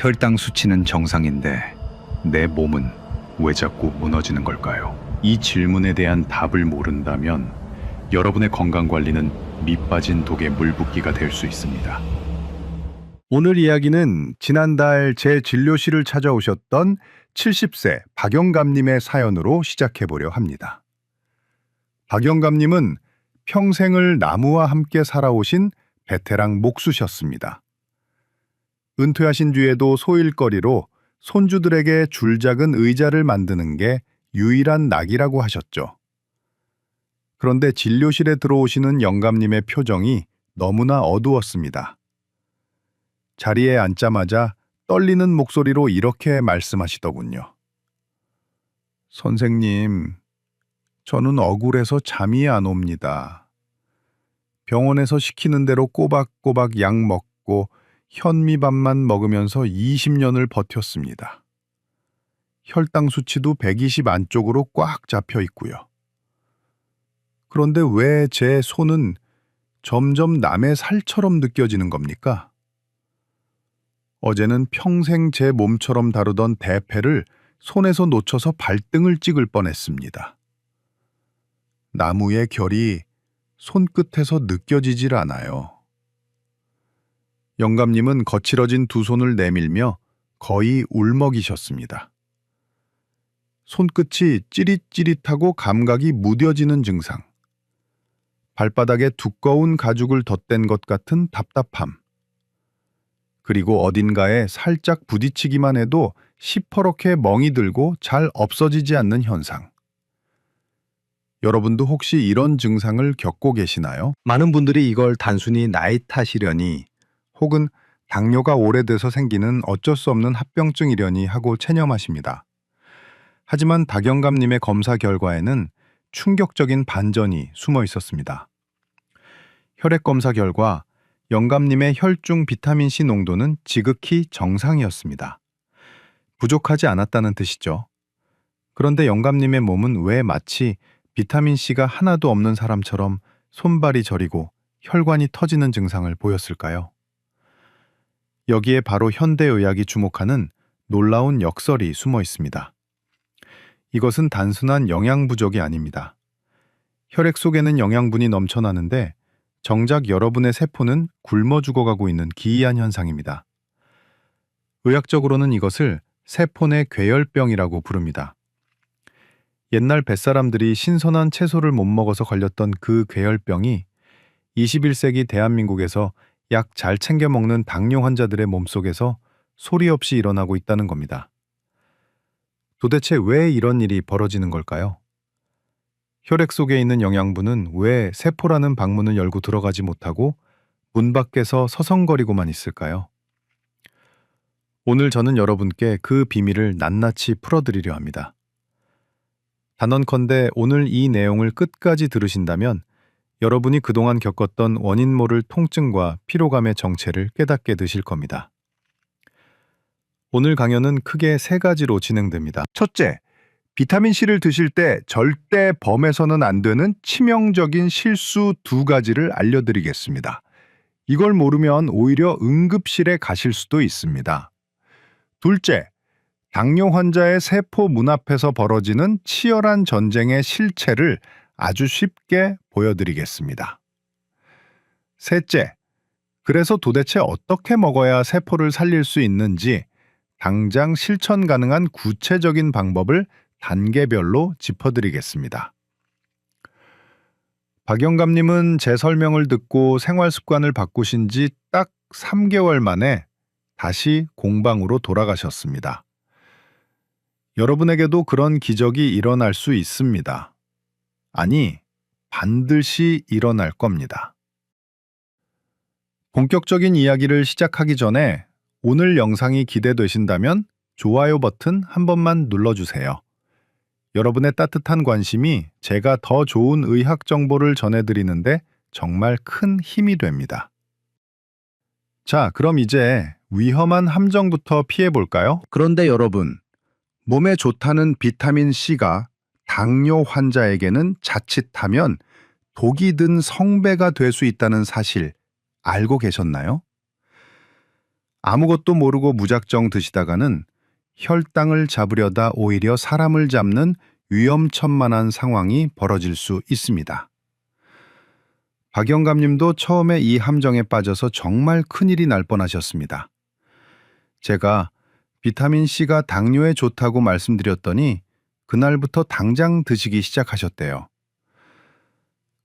혈당 수치는 정상인데 내 몸은 왜 자꾸 무너지는 걸까요? 이 질문에 대한 답을 모른다면 여러분의 건강 관리는 밑빠진 독에 물 붓기가 될 수 있습니다. 오늘 이야기는 지난달 제 진료실을 찾아오셨던 70세 박영감님의 사연으로 시작해보려 합니다. 박영감님은 평생을 나무와 함께 살아오신 베테랑 목수셨습니다. 은퇴하신 뒤에도 소일거리로 손주들에게 줄작은 의자를 만드는 게 유일한 낙이라고 하셨죠. 그런데 진료실에 들어오시는 영감님의 표정이 너무나 어두웠습니다. 자리에 앉자마자 떨리는 목소리로 이렇게 말씀하시더군요. 선생님, 저는 억울해서 잠이 안 옵니다. 병원에서 시키는 대로 꼬박꼬박 약 먹고 현미밥만 먹으면서 20년을 버텼습니다. 혈당 수치도 120 안쪽으로 꽉 잡혀 있고요. 그런데 왜 제 손은 점점 남의 살처럼 느껴지는 겁니까? 어제는 평생 제 몸처럼 다루던 대패를 손에서 놓쳐서 발등을 찍을 뻔했습니다. 나무의 결이 손끝에서 느껴지질 않아요. 영감님은 거칠어진 두 손을 내밀며 거의 울먹이셨습니다. 손끝이 찌릿찌릿하고 감각이 무뎌지는 증상, 발바닥에 두꺼운 가죽을 덧댄 것 같은 답답함, 그리고 어딘가에 살짝 부딪히기만 해도 시퍼렇게 멍이 들고 잘 없어지지 않는 현상. 여러분도 혹시 이런 증상을 겪고 계시나요? 많은 분들이 이걸 단순히 나이 탓이려니 혹은 당뇨가 오래돼서 생기는 어쩔 수 없는 합병증이려니 하고 체념하십니다. 하지만 박영감님의 검사 결과에는 충격적인 반전이 숨어 있었습니다. 혈액 검사 결과 영감님의 혈중 비타민C 농도는 지극히 정상이었습니다. 부족하지 않았다는 뜻이죠. 그런데 영감님의 몸은 왜 마치 비타민C가 하나도 없는 사람처럼 손발이 저리고 혈관이 터지는 증상을 보였을까요? 여기에 바로 현대의학이 주목하는 놀라운 역설이 숨어 있습니다. 이것은 단순한 영양 부족이 아닙니다. 혈액 속에는 영양분이 넘쳐나는데 정작 여러분의 세포는 굶어 죽어가고 있는 기이한 현상입니다. 의학적으로는 이것을 세포 내 괴혈병이라고 부릅니다. 옛날 뱃사람들이 신선한 채소를 못 먹어서 걸렸던 그 괴혈병이 21세기 대한민국에서 약 잘 챙겨 먹는 당뇨 환자들의 몸속에서 소리 없이 일어나고 있다는 겁니다. 도대체 왜 이런 일이 벌어지는 걸까요? 혈액 속에 있는 영양분은 왜 세포라는 방문을 열고 들어가지 못하고 문 밖에서 서성거리고만 있을까요? 오늘 저는 여러분께 그 비밀을 낱낱이 풀어드리려 합니다. 단언컨대 오늘 이 내용을 끝까지 들으신다면 여러분이 그동안 겪었던 원인 모를 통증과 피로감의 정체를 깨닫게 되실 겁니다. 오늘 강연은 크게 3가지로 진행됩니다. 첫째, 비타민C를 드실 때 절대 범해서는 안 되는 치명적인 실수 2가지를 알려드리겠습니다. 이걸 모르면 오히려 응급실에 가실 수도 있습니다. 둘째, 당뇨 환자의 세포 문 앞에서 벌어지는 치열한 전쟁의 실체를 아주 쉽게 보여드리겠습니다. 셋째, 그래서 도대체 어떻게 먹어야 세포를 살릴 수 있는지 당장 실천 가능한 구체적인 방법을 단계별로 짚어드리겠습니다. 박영감님은 제 설명을 듣고 생활 습관을 바꾸신 지 딱 3개월 만에 다시 공방으로 돌아가셨습니다. 여러분에게도 그런 기적이 일어날 수 있습니다. 아니, 반드시 일어날 겁니다. 본격적인 이야기를 시작하기 전에 오늘 영상이 기대되신다면 좋아요 버튼 한 번만 눌러주세요. 여러분의 따뜻한 관심이 제가 더 좋은 의학 정보를 전해드리는데 정말 큰 힘이 됩니다. 자, 그럼 이제 위험한 함정부터 피해볼까요? 그런데 여러분, 몸에 좋다는 비타민C가 당뇨 환자에게는 자칫하면 독이 든 성배가 될 수 있다는 사실 알고 계셨나요? 아무것도 모르고 무작정 드시다가는 혈당을 잡으려다 오히려 사람을 잡는 위험천만한 상황이 벌어질 수 있습니다. 박 영감님도 처음에 이 함정에 빠져서 정말 큰일이 날 뻔하셨습니다. 제가 비타민C가 당뇨에 좋다고 말씀드렸더니 그날부터 당장 드시기 시작하셨대요.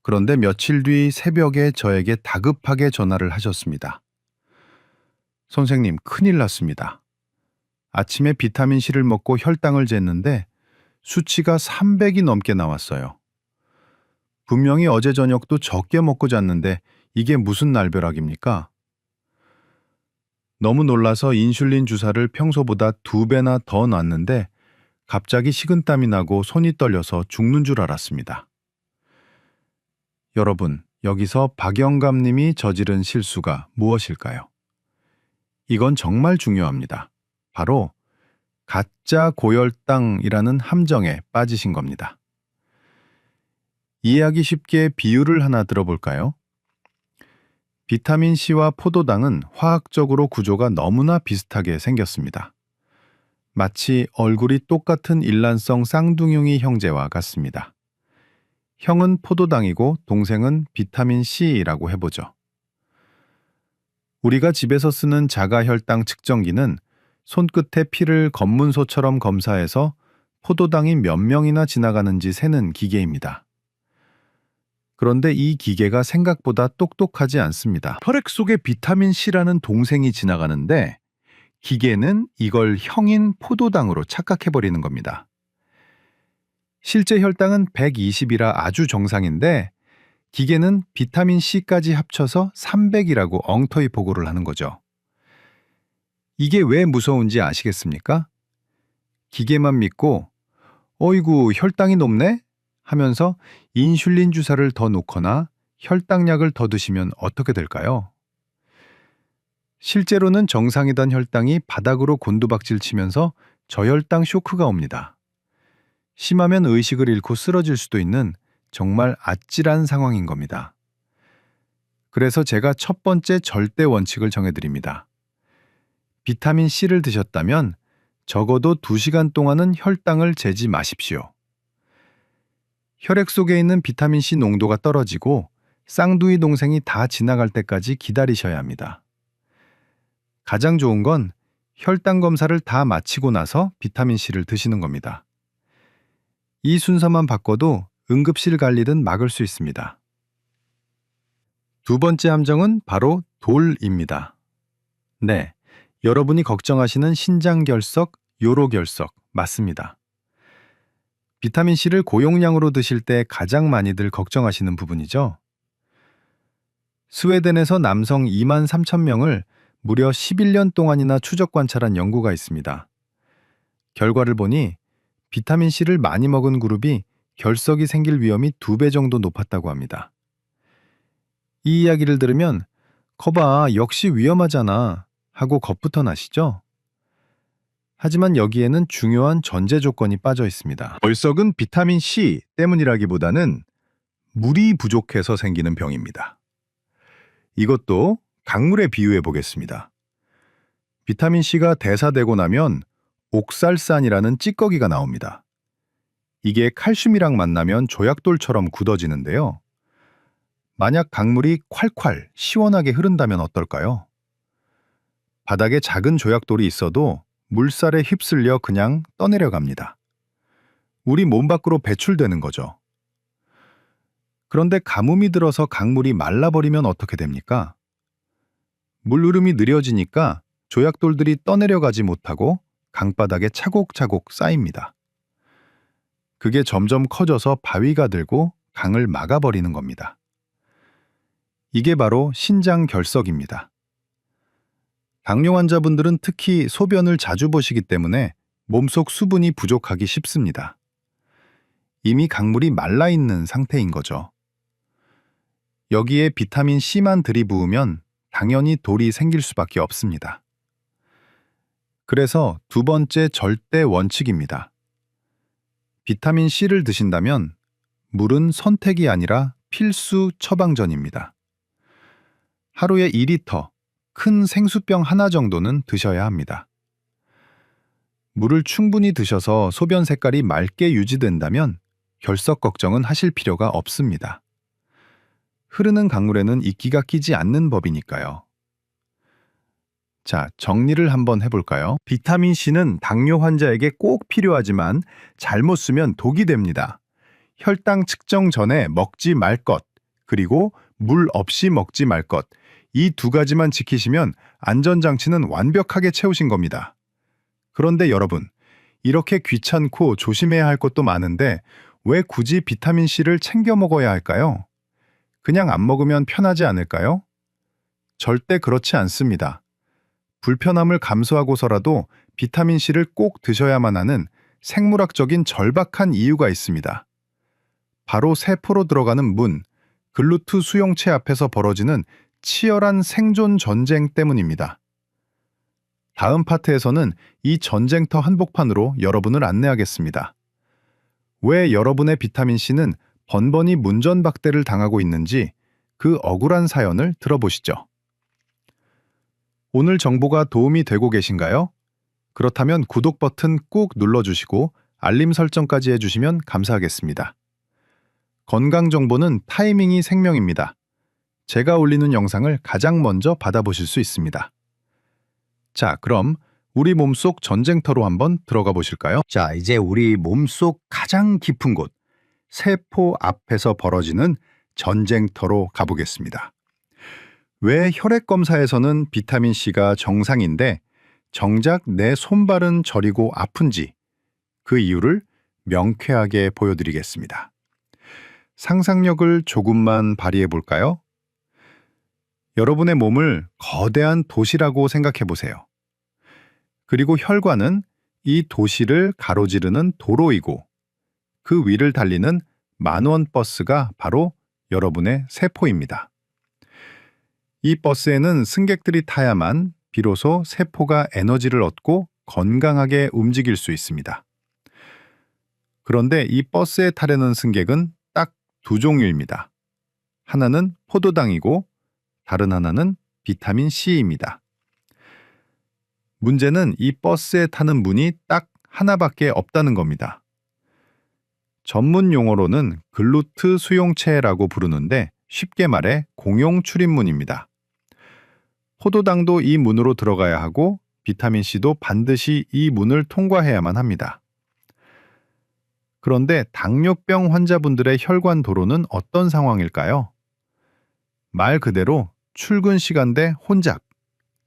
그런데 며칠 뒤 새벽에 저에게 다급하게 전화를 하셨습니다. 선생님, 큰일 났습니다. 아침에 비타민C를 먹고 혈당을 쟀는데 수치가 300이 넘게 나왔어요. 분명히 어제 저녁도 적게 먹고 잤는데 이게 무슨 날벼락입니까? 너무 놀라서 인슐린 주사를 평소보다 2배나 더 놨는데 갑자기 식은땀이 나고 손이 떨려서 죽는 줄 알았습니다. 여러분, 여기서 박영감님이 저지른 실수가 무엇일까요? 이건 정말 중요합니다. 바로 가짜 고혈당이라는 함정에 빠지신 겁니다. 이해하기 쉽게 비유를 하나 들어볼까요? 비타민C와 포도당은 화학적으로 구조가 너무나 비슷하게 생겼습니다. 마치 얼굴이 똑같은 일란성 쌍둥이 형제와 같습니다. 형은 포도당이고 동생은 비타민C라고 해보죠. 우리가 집에서 쓰는 자가혈당 측정기는 손끝에 피를 검문소처럼 검사해서 포도당이 몇 명이나 지나가는지 세는 기계입니다. 그런데 이 기계가 생각보다 똑똑하지 않습니다. 혈액 속에 비타민C라는 동생이 지나가는데 기계는 이걸 형인 포도당으로 착각해버리는 겁니다. 실제 혈당은 120이라 아주 정상인데 기계는 비타민C까지 합쳐서 300이라고 엉터리 보고를 하는 거죠. 이게 왜 무서운지 아시겠습니까? 기계만 믿고 어이구 혈당이 높네? 하면서 인슐린 주사를 더 놓거나 혈당약을 더 드시면 어떻게 될까요? 실제로는 정상이던 혈당이 바닥으로 곤두박질 치면서 저혈당 쇼크가 옵니다. 심하면 의식을 잃고 쓰러질 수도 있는 정말 아찔한 상황인 겁니다. 그래서 제가 첫 번째 절대 원칙을 정해드립니다. 비타민C를 드셨다면 적어도 2시간 동안은 혈당을 재지 마십시오. 혈액 속에 있는 비타민C 농도가 떨어지고 쌍둥이 동생이 다 지나갈 때까지 기다리셔야 합니다. 가장 좋은 건 혈당 검사를 다 마치고 나서 비타민C를 드시는 겁니다. 이 순서만 바꿔도 응급실 갈 일은 막을 수 있습니다. 두 번째 함정은 바로 돌입니다. 네, 여러분이 걱정하시는 신장결석, 요로결석 맞습니다. 비타민C를 고용량으로 드실 때 가장 많이들 걱정하시는 부분이죠. 스웨덴에서 남성 2만 3천 명을 무려 11년 동안이나 추적 관찰한 연구가 있습니다. 결과를 보니 비타민C를 많이 먹은 그룹이 결석이 생길 위험이 2배 정도 높았다고 합니다. 이 이야기를 들으면 거봐 역시 위험하잖아 하고 겁부터 나시죠? 하지만 여기에는 중요한 전제 조건이 빠져 있습니다. 결석은 비타민C 때문이라기보다는 물이 부족해서 생기는 병입니다. 이것도 강물에 비유해 보겠습니다. 비타민C가 대사되고 나면 옥살산이라는 찌꺼기가 나옵니다. 이게 칼슘이랑 만나면 조약돌처럼 굳어지는데요. 만약 강물이 콸콸 시원하게 흐른다면 어떨까요? 바닥에 작은 조약돌이 있어도 물살에 휩쓸려 그냥 떠내려갑니다. 우리 몸 밖으로 배출되는 거죠. 그런데 가뭄이 들어서 강물이 말라버리면 어떻게 됩니까? 물 흐름이 느려지니까 조약돌들이 떠내려가지 못하고 강바닥에 차곡차곡 쌓입니다. 그게 점점 커져서 바위가 들고 강을 막아버리는 겁니다. 이게 바로 신장결석입니다. 당뇨 환자분들은 특히 소변을 자주 보시기 때문에 몸속 수분이 부족하기 쉽습니다. 이미 강물이 말라있는 상태인 거죠. 여기에 비타민C만 들이부으면 당연히 돌이 생길 수밖에 없습니다. 그래서 두 번째 절대 원칙입니다. 비타민C를 드신다면 물은 선택이 아니라 필수 처방전입니다. 하루에 2리터, 큰 생수병 하나 정도는 드셔야 합니다. 물을 충분히 드셔서 소변 색깔이 맑게 유지된다면 결석 걱정은 하실 필요가 없습니다. 흐르는 강물에는 이끼가 끼지 않는 법이니까요. 자, 정리를 한번 해볼까요? 비타민C는 당뇨 환자에게 꼭 필요하지만 잘못 쓰면 독이 됩니다. 혈당 측정 전에 먹지 말 것, 그리고 물 없이 먹지 말 것, 이 두 가지만 지키시면 안전장치는 완벽하게 채우신 겁니다. 그런데 여러분, 이렇게 귀찮고 조심해야 할 것도 많은데 왜 굳이 비타민C를 챙겨 먹어야 할까요? 그냥 안 먹으면 편하지 않을까요? 절대 그렇지 않습니다. 불편함을 감수하고서라도 비타민C를 꼭 드셔야만 하는 생물학적인 절박한 이유가 있습니다. 바로 세포로 들어가는 문, 글루트 수용체 앞에서 벌어지는 치열한 생존 전쟁 때문입니다. 다음 파트에서는 이 전쟁터 한복판으로 여러분을 안내하겠습니다. 왜 여러분의 비타민C는 번번이 문전박대를 당하고 있는지 그 억울한 사연을 들어보시죠. 오늘 정보가 도움이 되고 계신가요? 그렇다면 구독 버튼 꾹 눌러주시고 알림 설정까지 해주시면 감사하겠습니다. 건강 정보는 타이밍이 생명입니다. 제가 올리는 영상을 가장 먼저 받아보실 수 있습니다. 자, 그럼 우리 몸속 전쟁터로 한번 들어가 보실까요? 자, 이제 우리 몸속 가장 깊은 곳, 세포 앞에서 벌어지는 전쟁터로 가보겠습니다. 왜 혈액 검사에서는 비타민C가 정상인데 정작 내 손발은 저리고 아픈지 그 이유를 명쾌하게 보여드리겠습니다. 상상력을 조금만 발휘해 볼까요? 여러분의 몸을 거대한 도시라고 생각해 보세요. 그리고 혈관은 이 도시를 가로지르는 도로이고 그 위를 달리는 만원 버스가 바로 여러분의 세포입니다. 이 버스에는 승객들이 타야만 비로소 세포가 에너지를 얻고 건강하게 움직일 수 있습니다. 그런데 이 버스에 타려는 승객은 딱 두 종류입니다. 하나는 포도당이고 다른 하나는 비타민C입니다. 문제는 이 버스에 타는 문이 딱 하나밖에 없다는 겁니다. 전문 용어로는 글루트 수용체라고 부르는데 쉽게 말해 공용 출입문입니다. 포도당도 이 문으로 들어가야 하고 비타민C도 반드시 이 문을 통과해야만 합니다. 그런데 당뇨병 환자분들의 혈관 도로는 어떤 상황일까요? 말 그대로 출근 시간대 혼잡,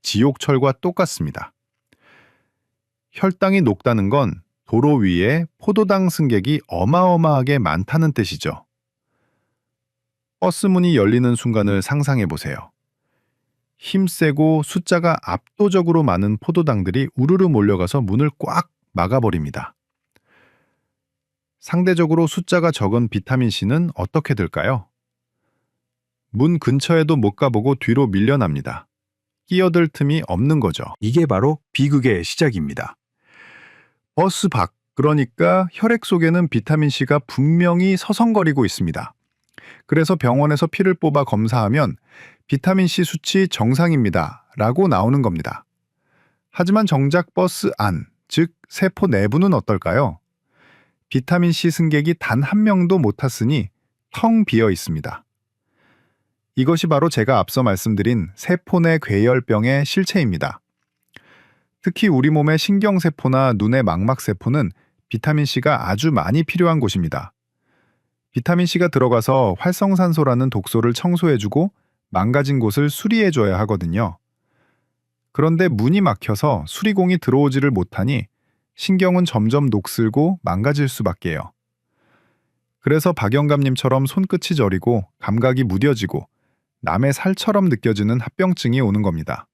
지옥철과 똑같습니다. 혈당이 높다는 건 도로 위에 포도당 승객이 어마어마하게 많다는 뜻이죠. 버스 문이 열리는 순간을 상상해 보세요. 힘세고 숫자가 압도적으로 많은 포도당들이 우르르 몰려가서 문을 꽉 막아버립니다. 상대적으로 숫자가 적은 비타민C는 어떻게 될까요? 문 근처에도 못 가보고 뒤로 밀려납니다. 끼어들 틈이 없는 거죠. 이게 바로 비극의 시작입니다. 버스 밖, 그러니까 혈액 속에는 비타민C가 분명히 서성거리고 있습니다. 그래서 병원에서 피를 뽑아 검사하면 비타민C 수치 정상입니다 라고 나오는 겁니다. 하지만 정작 버스 안, 즉 세포 내부는 어떨까요? 비타민C 승객이 단 한 명도 못 탔으니 텅 비어 있습니다. 이것이 바로 제가 앞서 말씀드린 세포 내 괴혈병의 실체입니다. 특히 우리 몸의 신경세포나 눈의 망막세포는 비타민C가 아주 많이 필요한 곳입니다. 비타민C가 들어가서 활성산소라는 독소를 청소해주고 망가진 곳을 수리해줘야 하거든요. 그런데 문이 막혀서 수리공이 들어오지를 못하니 신경은 점점 녹슬고 망가질 수밖에요. 그래서 박영감님처럼 손끝이 저리고 감각이 무뎌지고 남의 살처럼 느껴지는 합병증이 오는 겁니다.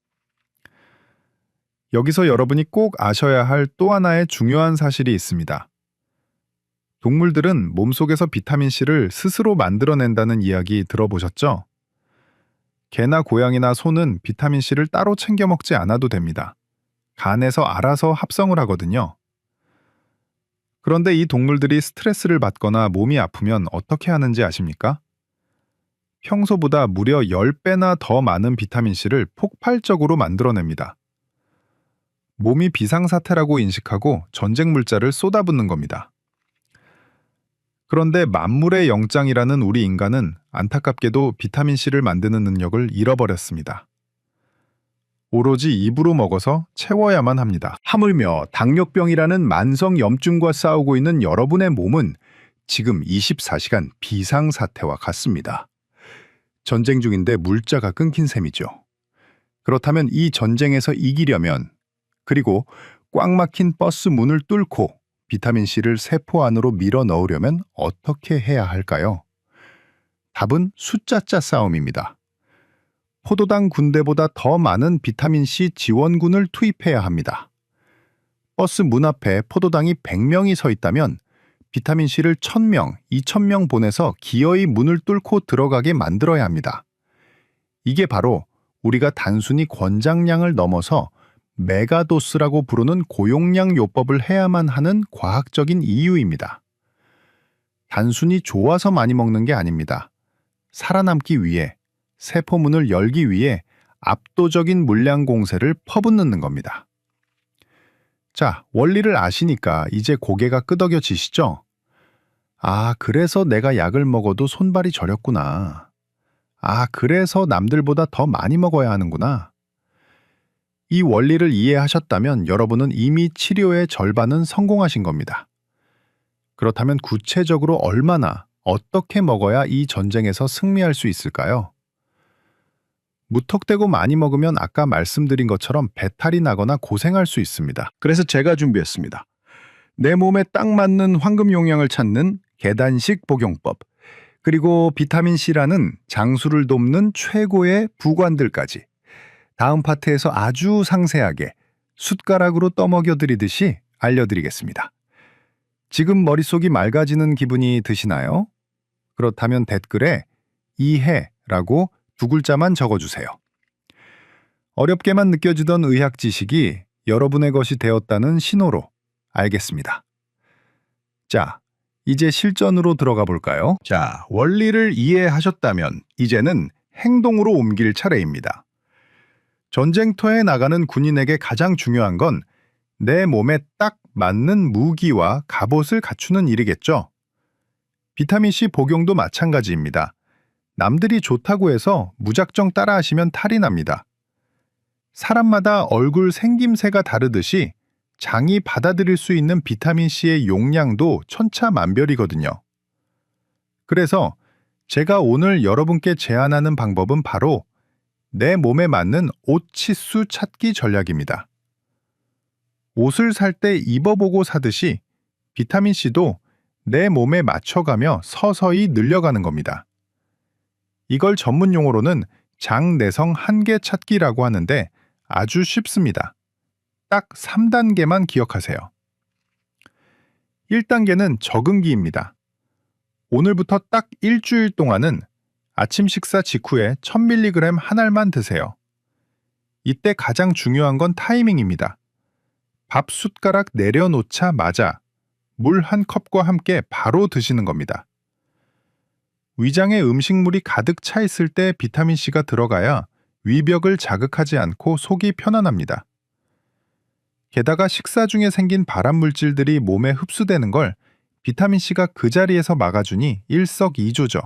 여기서 여러분이 꼭 아셔야 할 또 하나의 중요한 사실이 있습니다. 동물들은 몸속에서 비타민C를 스스로 만들어낸다는 이야기 들어보셨죠? 개나 고양이나 소는 비타민C를 따로 챙겨 먹지 않아도 됩니다. 간에서 알아서 합성을 하거든요. 그런데 이 동물들이 스트레스를 받거나 몸이 아프면 어떻게 하는지 아십니까? 평소보다 무려 10배나 더 많은 비타민C를 폭발적으로 만들어냅니다. 몸이 비상사태라고 인식하고 전쟁 물자를 쏟아붓는 겁니다. 그런데 만물의 영장이라는 우리 인간은 안타깝게도 비타민C를 만드는 능력을 잃어버렸습니다. 오로지 입으로 먹어서 채워야만 합니다. 하물며 당뇨병이라는 만성염증과 싸우고 있는 여러분의 몸은 지금 24시간 비상사태와 같습니다. 전쟁 중인데 물자가 끊긴 셈이죠. 그렇다면 이 전쟁에서 이기려면, 그리고 꽉 막힌 버스 문을 뚫고 비타민C를 세포 안으로 밀어 넣으려면 어떻게 해야 할까요? 답은 숫자짜 싸움입니다. 포도당 군대보다 더 많은 비타민C 지원군을 투입해야 합니다. 버스 문 앞에 포도당이 100명이 서 있다면 비타민C를 1000명, 2000명 보내서 기어이 문을 뚫고 들어가게 만들어야 합니다. 이게 바로 우리가 단순히 권장량을 넘어서 메가도스라고 부르는 고용량 요법을 해야만 하는 과학적인 이유입니다. 단순히 좋아서 많이 먹는 게 아닙니다. 살아남기 위해, 세포문을 열기 위해 압도적인 물량 공세를 퍼붓는 겁니다. 자, 원리를 아시니까 이제 고개가 끄덕여지시죠? 아, 그래서 내가 약을 먹어도 손발이 저렸구나. 아, 그래서 남들보다 더 많이 먹어야 하는구나. 이 원리를 이해하셨다면 여러분은 이미 치료의 절반은 성공하신 겁니다. 그렇다면 구체적으로 얼마나, 어떻게 먹어야 이 전쟁에서 승리할 수 있을까요? 무턱대고 많이 먹으면 아까 말씀드린 것처럼 배탈이 나거나 고생할 수 있습니다. 그래서 제가 준비했습니다. 내 몸에 딱 맞는 황금 용량을 찾는 계단식 복용법, 그리고 비타민C라는 장수를 돕는 최고의 부관들까지 다음 파트에서 아주 상세하게 숟가락으로 떠먹여 드리듯이 알려드리겠습니다. 지금 머릿속이 맑아지는 기분이 드시나요? 그렇다면 댓글에 이해라고 2글자만 적어주세요. 어렵게만 느껴지던 의학 지식이 여러분의 것이 되었다는 신호로 알겠습니다. 자, 이제 실전으로 들어가 볼까요? 자, 원리를 이해하셨다면 이제는 행동으로 옮길 차례입니다. 전쟁터에 나가는 군인에게 가장 중요한 건 내 몸에 딱 맞는 무기와 갑옷을 갖추는 일이겠죠. 비타민C 복용도 마찬가지입니다. 남들이 좋다고 해서 무작정 따라하시면 탈이 납니다. 사람마다 얼굴 생김새가 다르듯이 장이 받아들일 수 있는 비타민C의 용량도 천차만별이거든요. 그래서 제가 오늘 여러분께 제안하는 방법은 바로 내 몸에 맞는 옷 치수 찾기 전략입니다. 옷을 살 때 입어보고 사듯이 비타민C도 내 몸에 맞춰가며 서서히 늘려가는 겁니다. 이걸 전문 용어로는 장내성 한계 찾기라고 하는데 아주 쉽습니다. 딱 3단계만 기억하세요. 1단계는 적응기입니다. 오늘부터 딱 일주일 동안은 아침 식사 직후에 1000mg 한 알만 드세요. 이때 가장 중요한 건 타이밍입니다. 밥 숟가락 내려놓자마자 물 한 컵과 함께 바로 드시는 겁니다. 위장에 음식물이 가득 차 있을 때 비타민C가 들어가야 위벽을 자극하지 않고 속이 편안합니다. 게다가 식사 중에 생긴 발암물질들이 몸에 흡수되는 걸 비타민C가 그 자리에서 막아주니 일석이조죠.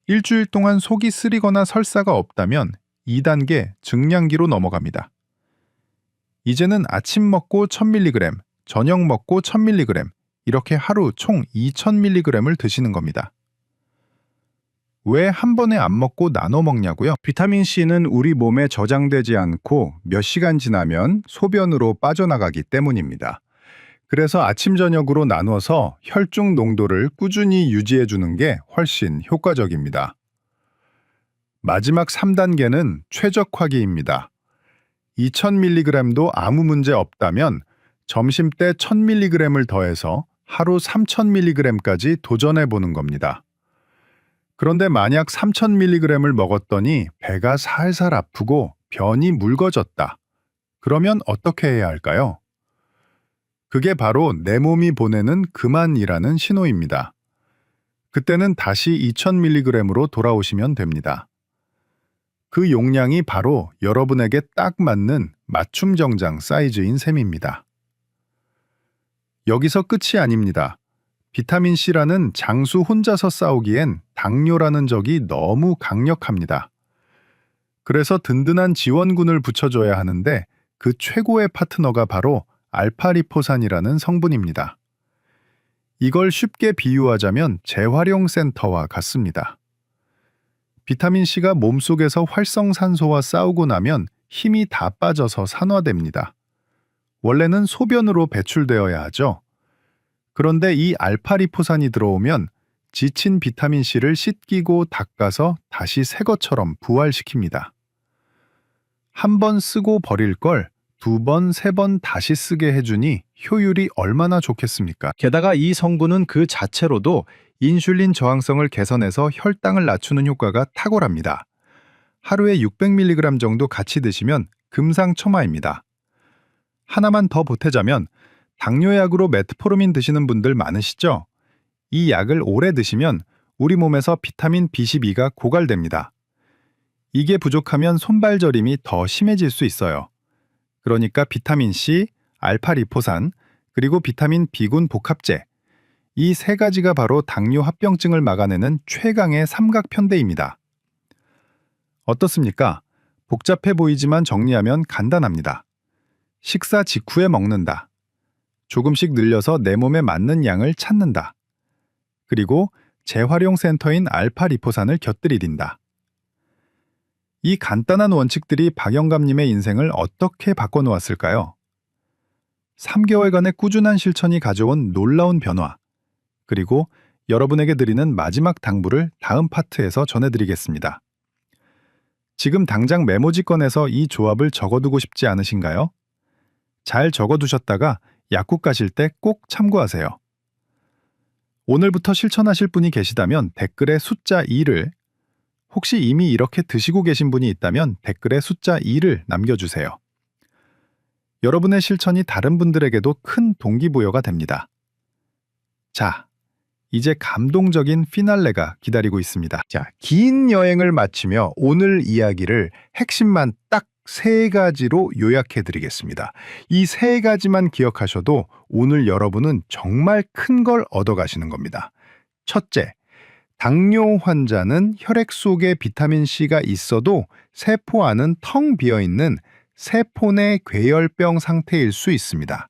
일주일 동안 속이 쓰리거나 설사가 없다면 2단계 증량기로 넘어갑니다. 이제는 아침 먹고 1000mg, 저녁 먹고 1000mg, 이렇게 하루 총 2000mg을 드시는 겁니다. 왜 한 번에 안 먹고 나눠 먹냐고요? 비타민C는 우리 몸에 저장되지 않고 몇 시간 지나면 소변으로 빠져나가기 때문입니다. 그래서 아침 저녁으로 나눠서 혈중 농도를 꾸준히 유지해 주는 게 훨씬 효과적입니다. 마지막 3단계는 최적화기입니다. 2000mg도 아무 문제 없다면 점심때 1000mg을 더해서 하루 3000mg까지 도전해 보는 겁니다. 그런데 만약 3000mg을 먹었더니 배가 살살 아프고 변이 묽어졌다. 그러면 어떻게 해야 할까요? 그게 바로 내 몸이 보내는 그만이라는 신호입니다. 그때는 다시 2000mg으로 돌아오시면 됩니다. 그 용량이 바로 여러분에게 딱 맞는 맞춤 정장 사이즈인 셈입니다. 여기서 끝이 아닙니다. 비타민C라는 장수 혼자서 싸우기엔 당뇨라는 적이 너무 강력합니다. 그래서 든든한 지원군을 붙여줘야 하는데 그 최고의 파트너가 바로 알파리포산이라는 성분입니다. 이걸 쉽게 비유하자면 재활용센터와 같습니다. 비타민C가 몸속에서 활성산소와 싸우고 나면 힘이 다 빠져서 산화됩니다. 원래는 소변으로 배출되어야 하죠. 그런데 이 알파리포산이 들어오면 지친 비타민C를 씻기고 닦아서 다시 새 것처럼 부활시킵니다. 한 번 쓰고 버릴 걸 두 번, 세 번 다시 쓰게 해주니 효율이 얼마나 좋겠습니까? 게다가 이 성분은 그 자체로도 인슐린 저항성을 개선해서 혈당을 낮추는 효과가 탁월합니다. 하루에 600mg 정도 같이 드시면 금상첨화입니다. 하나만 더 보태자면 당뇨약으로 메트포르민 드시는 분들 많으시죠? 이 약을 오래 드시면 우리 몸에서 비타민 B12가 고갈됩니다. 이게 부족하면 손발 저림이 더 심해질 수 있어요. 그러니까 비타민C, 알파리포산, 그리고 비타민 B군 복합제, 이 세 가지가 바로 당뇨 합병증을 막아내는 최강의 삼각편대입니다. 어떻습니까? 복잡해 보이지만 정리하면 간단합니다. 식사 직후에 먹는다. 조금씩 늘려서 내 몸에 맞는 양을 찾는다. 그리고 재활용 센터인 알파리포산을 곁들이린다. 이 간단한 원칙들이 박영감님의 인생을 어떻게 바꿔놓았을까요? 3개월간의 꾸준한 실천이 가져온 놀라운 변화, 그리고 여러분에게 드리는 마지막 당부를 다음 파트에서 전해드리겠습니다. 지금 당장 메모지 꺼내서 이 조합을 적어두고 싶지 않으신가요? 잘 적어두셨다가 약국 가실 때 꼭 참고하세요. 오늘부터 실천하실 분이 계시다면 댓글에 숫자 2를, 혹시 이미 이렇게 드시고 계신 분이 있다면 댓글에 숫자 2를 남겨주세요. 여러분의 실천이 다른 분들에게도 큰 동기부여가 됩니다. 자, 이제 감동적인 피날레가 기다리고 있습니다. 자, 긴 여행을 마치며 오늘 이야기를 핵심만 딱 3가지로 요약해 드리겠습니다. 이 3가지만 기억하셔도 오늘 여러분은 정말 큰 걸 얻어가시는 겁니다. 첫째, 당뇨 환자는 혈액 속에 비타민C가 있어도 세포 안은 텅 비어있는 세포 내 괴혈병 상태일 수 있습니다.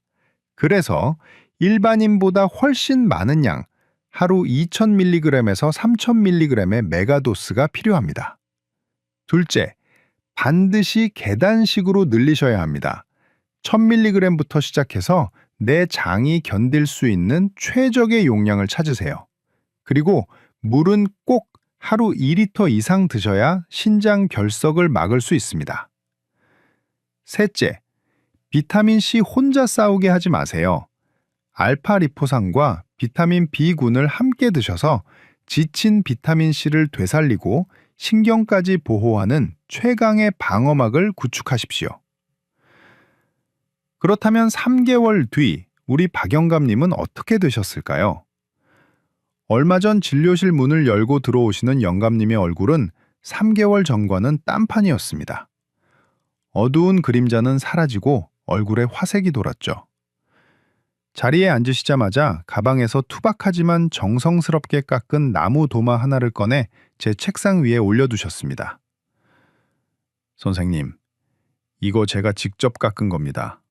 그래서 일반인보다 훨씬 많은 양, 하루 2000mg에서 3000mg의 메가도스가 필요합니다. 둘째, 반드시 계단식으로 늘리셔야 합니다. 1000mg부터 시작해서 내 장이 견딜 수 있는 최적의 용량을 찾으세요. 그리고 물은 꼭 하루 2리터 이상 드셔야 신장 결석을 막을 수 있습니다. 셋째, 비타민C 혼자 싸우게 하지 마세요. 알파리포산과 비타민 B군을 함께 드셔서 지친 비타민C를 되살리고 신경까지 보호하는 최강의 방어막을 구축하십시오. 그렇다면 3개월 뒤 우리 박영감님은 어떻게 되셨을까요? 얼마 전 진료실 문을 열고 들어오시는 영감님의 얼굴은 3개월 전과는 딴판이었습니다. 어두운 그림자는 사라지고 얼굴에 화색이 돌았죠. 자리에 앉으시자마자 가방에서 투박하지만 정성스럽게 깎은 나무 도마 하나를 꺼내 제 책상 위에 올려두셨습니다. 선생님, 이거 제가 직접 깎은 겁니다.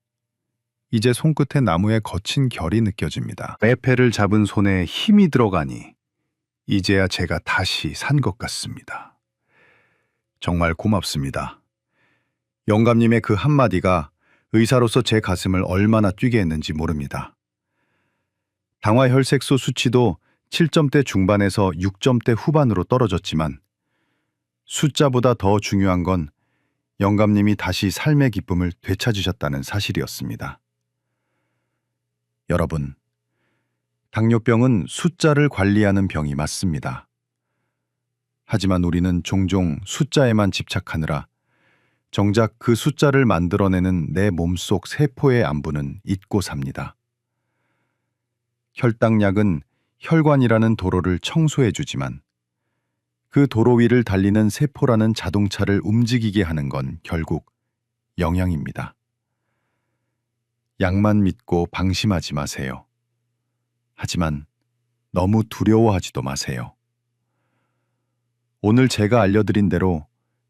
이제 손끝에 나무의 거친 결이 느껴집니다. 에페를 잡은 손에 힘이 들어가니 이제야 제가 다시 산 것 같습니다. 정말 고맙습니다. 영감님의 그 한마디가 의사로서 제 가슴을 얼마나 뛰게 했는지 모릅니다. 당화혈색소 수치도 7점대 중반에서 6점대 후반으로 떨어졌지만 숫자보다 더 중요한 건 영감님이 다시 삶의 기쁨을 되찾으셨다는 사실이었습니다. 여러분, 당뇨병은 숫자를 관리하는 병이 맞습니다. 하지만 우리는 종종 숫자에만 집착하느라 정작 그 숫자를 만들어내는 내 몸속 세포의 안부는 잊고 삽니다. 혈당약은 혈관이라는 도로를 청소해 주지만 그 도로 위를 달리는 세포라는 자동차를 움직이게 하는 건 결국 영양입니다. 약만 믿고 방심하지 마세요. 하지만 너무 두려워하지도 마세요. 오늘 제가 알려드린 대로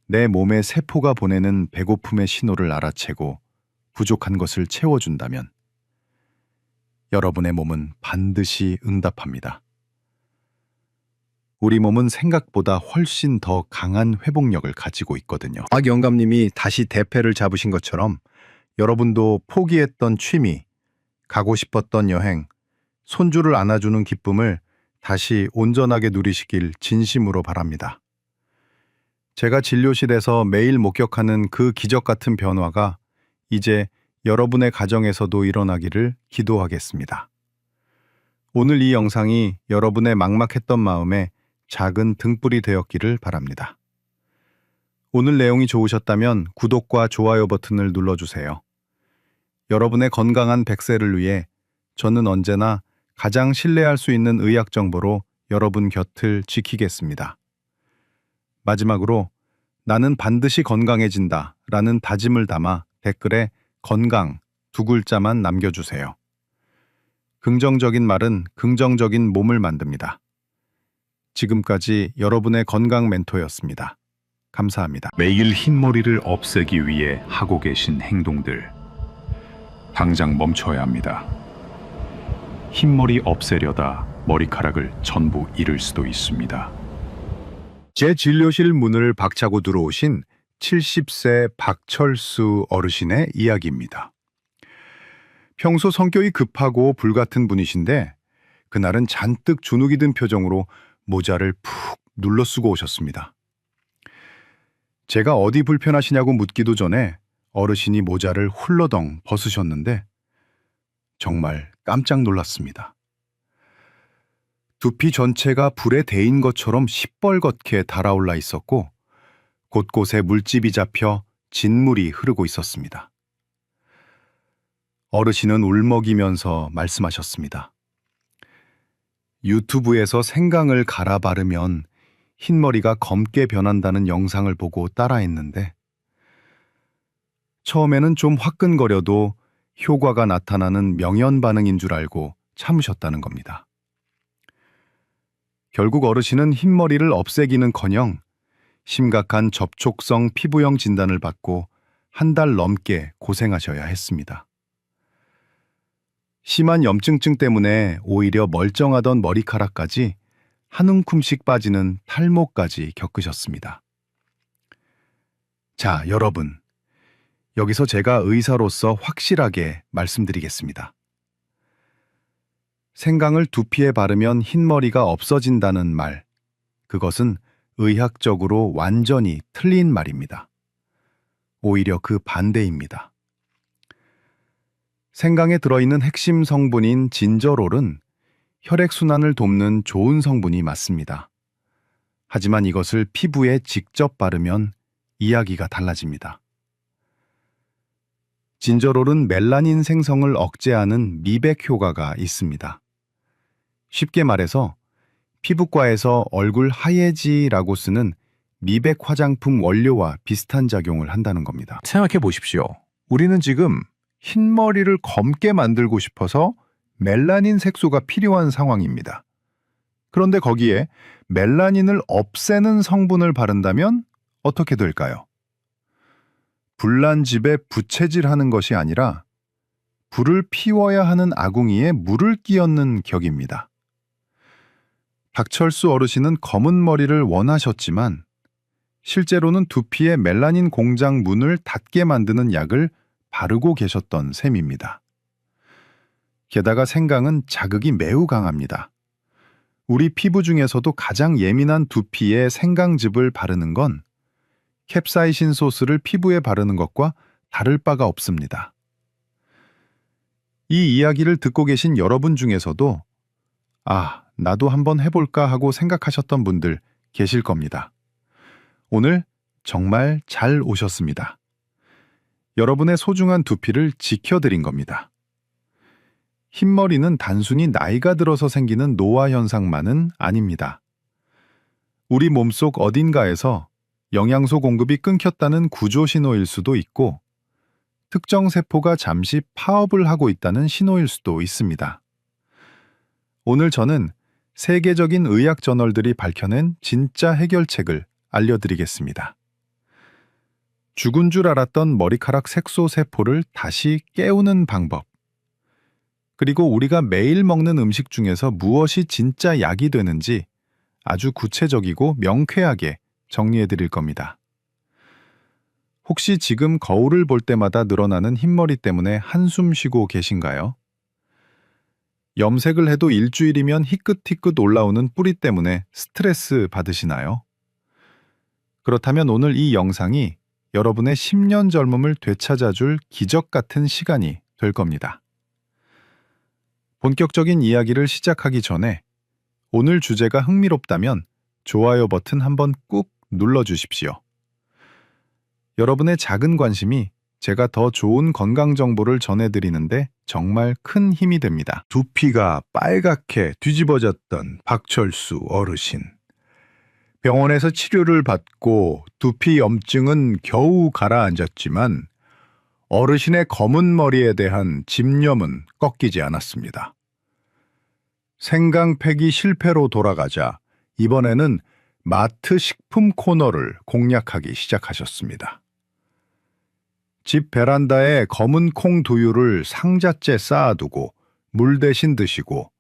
내 몸의 세포가 보내는 배고픔의 신호를 알아채고 부족한 것을 채워준다면 여러분의 몸은 반드시 응답합니다. 우리 몸은 생각보다 훨씬 더 강한 회복력을 가지고 있거든요. 박 영감님이 다시 대패를 잡으신 것처럼 여러분도 포기했던 취미, 가고 싶었던 여행, 손주를 안아주는 기쁨을 다시 온전하게 누리시길 진심으로 바랍니다. 제가 진료실에서 매일 목격하는 그 기적 같은 변화가 이제 여러분의 가정에서도 일어나기를 기도하겠습니다. 오늘 이 영상이 여러분의 막막했던 마음에 작은 등불이 되었기를 바랍니다. 오늘 내용이 좋으셨다면 구독과 좋아요 버튼을 눌러주세요. 여러분의 건강한 100세를 위해 저는 언제나 가장 신뢰할 수 있는 의학 정보로 여러분 곁을 지키겠습니다. 마지막으로 나는 반드시 건강해진다 라는 다짐을 담아 댓글에 건강 2글자만 남겨주세요. 긍정적인 말은 긍정적인 몸을 만듭니다. 지금까지 여러분의 건강 멘토였습니다. 감사합니다. 매일 흰머리를 없애기 위해 하고 계신 행동들. 당장 멈춰야 합니다. 흰머리 없애려다 머리카락을 전부 잃을 수도 있습니다. 제 진료실 문을 박차고 들어오신 70세 박철수 어르신의 이야기입니다. 평소 성격이 급하고 불같은 분이신데 그날은 잔뜩 주눅이 든 표정으로 모자를 푹 눌러 쓰고 오셨습니다. 제가 어디 불편하시냐고 묻기도 전에 어르신이 모자를 훌러덩 벗으셨는데 정말 깜짝 놀랐습니다. 두피 전체가 불에 데인 것처럼 시뻘겋게 달아올라 있었고 곳곳에 물집이 잡혀 진물이 흐르고 있었습니다. 어르신은 울먹이면서 말씀하셨습니다. 유튜브에서 생강을 갈아 바르면 흰머리가 검게 변한다는 영상을 보고 따라했는데 처음에는 좀 화끈거려도 효과가 나타나는 명연 반응인 줄 알고 참으셨다는 겁니다. 결국 어르신은 흰머리를 없애기는커녕 심각한 접촉성 피부염 진단을 받고 한 달 넘게 고생하셔야 했습니다. 심한 염증증 때문에 오히려 멀쩡하던 머리카락까지 한 움큼씩 빠지는 탈모까지 겪으셨습니다. 자, 여러분. 여기서 제가 의사로서 확실하게 말씀드리겠습니다. 생강을 두피에 바르면 흰머리가 없어진다는 말, 그것은 의학적으로 완전히 틀린 말입니다. 오히려 그 반대입니다. 생강에 들어있는 핵심 성분인 진저롤은 혈액순환을 돕는 좋은 성분이 맞습니다. 하지만 이것을 피부에 직접 바르면 이야기가 달라집니다. 진저롤은 멜라닌 생성을 억제하는 미백 효과가 있습니다. 쉽게 말해서 피부과에서 얼굴 하얘지라고 쓰는 미백 화장품 원료와 비슷한 작용을 한다는 겁니다. 생각해 보십시오. 우리는 지금 흰머리를 검게 만들고 싶어서 멜라닌 색소가 필요한 상황입니다. 그런데 거기에 멜라닌을 없애는 성분을 바른다면 어떻게 될까요? 불난 집에 부채질하는 것이 아니라 불을 피워야 하는 아궁이에 물을 끼얹는 격입니다. 박철수 어르신은 검은 머리를 원하셨지만 실제로는 두피에 멜라닌 공장 문을 닫게 만드는 약을 바르고 계셨던 셈입니다. 게다가 생강은 자극이 매우 강합니다. 우리 피부 중에서도 가장 예민한 두피에 생강즙을 바르는 건 캡사이신 소스를 피부에 바르는 것과 다를 바가 없습니다. 이 이야기를 듣고 계신 여러분 중에서도 나도 한번 해볼까 하고 생각하셨던 분들 계실 겁니다. 오늘 정말 잘 오셨습니다. 여러분의 소중한 두피를 지켜드린 겁니다. 흰머리는 단순히 나이가 들어서 생기는 노화 현상만은 아닙니다. 우리 몸속 어딘가에서 영양소 공급이 끊겼다는 구조 신호일 수도 있고, 특정 세포가 잠시 파업을 하고 있다는 신호일 수도 있습니다. 오늘 저는 세계적인 의학 저널들이 밝혀낸 진짜 해결책을 알려드리겠습니다. 죽은 줄 알았던 머리카락 색소 세포를 다시 깨우는 방법. 그리고 우리가 매일 먹는 음식 중에서 무엇이 진짜 약이 되는지 아주 구체적이고 명쾌하게 정리해 드릴 겁니다. 혹시 지금 거울을 볼 때마다 늘어나는 흰머리 때문에 한숨 쉬고 계신가요? 염색을 해도 일주일이면 희끗희끗 올라오는 뿌리 때문에 스트레스 받으시나요? 그렇다면 오늘 이 영상이 여러분의 10년 젊음을 되찾아줄 기적 같은 시간이 될 겁니다. 본격적인 이야기를 시작하기 전에 오늘 주제가 흥미롭다면 좋아요 버튼 한번 꾹 눌러주십시오. 여러분의 작은 관심이 제가 더 좋은 건강 정보를 전해드리는데 정말 큰 힘이 됩니다. 두피가 빨갛게 뒤집어졌던 박철수 어르신. 병원에서 치료를 받고 두피 염증은 겨우 가라앉았지만 어르신의 검은 머리에 대한 집념은 꺾이지 않았습니다. 생강팩이 실패로 돌아가자 이번에는 마트 식품 코너를 공략하기 시작하셨습니다. 집 베란다에 검은 콩 두유를 상자째 쌓아두고 물 대신 드시고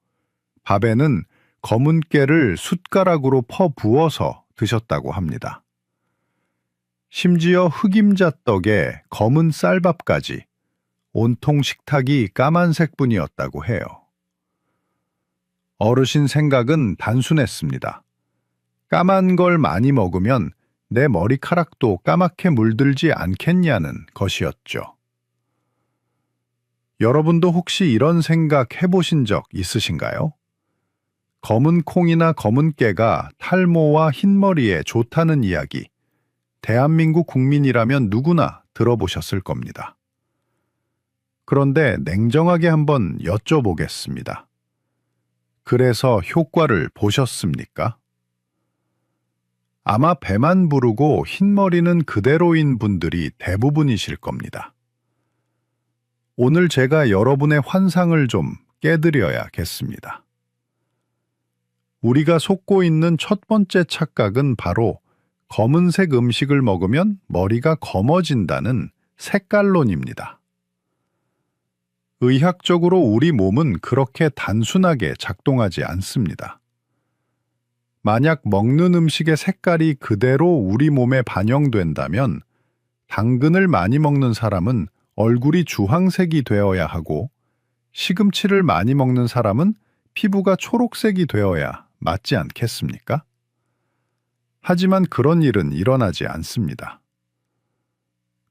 밥에는 검은 깨를 숟가락으로 퍼 부어서 드셨다고 합니다. 심지어 흑임자 떡에 검은 쌀밥까지 온통 식탁이 까만색 뿐이었다고 해요. 어르신 생각은 단순했습니다. 까만 걸 많이 먹으면 내 머리카락도 까맣게 물들지 않겠냐는 것이었죠. 여러분도 혹시 이런 생각 해보신 적 있으신가요? 검은 콩이나 검은 깨가 탈모와 흰머리에 좋다는 이야기, 대한민국 국민이라면 누구나 들어보셨을 겁니다. 그런데 냉정하게 한번 여쭤보겠습니다. 그래서 효과를 보셨습니까? 아마 배만 부르고 흰머리는 그대로인 분들이 대부분이실 겁니다. 오늘 제가 여러분의 환상을 좀 깨드려야겠습니다. 우리가 속고 있는 첫 번째 착각은 바로 검은색 음식을 먹으면 머리가 검어진다는 색깔론입니다. 의학적으로 우리 몸은 그렇게 단순하게 작동하지 않습니다. 만약 먹는 음식의 색깔이 그대로 우리 몸에 반영된다면 당근을 많이 먹는 사람은 얼굴이 주황색이 되어야 하고 시금치를 많이 먹는 사람은 피부가 초록색이 되어야 맞지 않겠습니까? 하지만 그런 일은 일어나지 않습니다.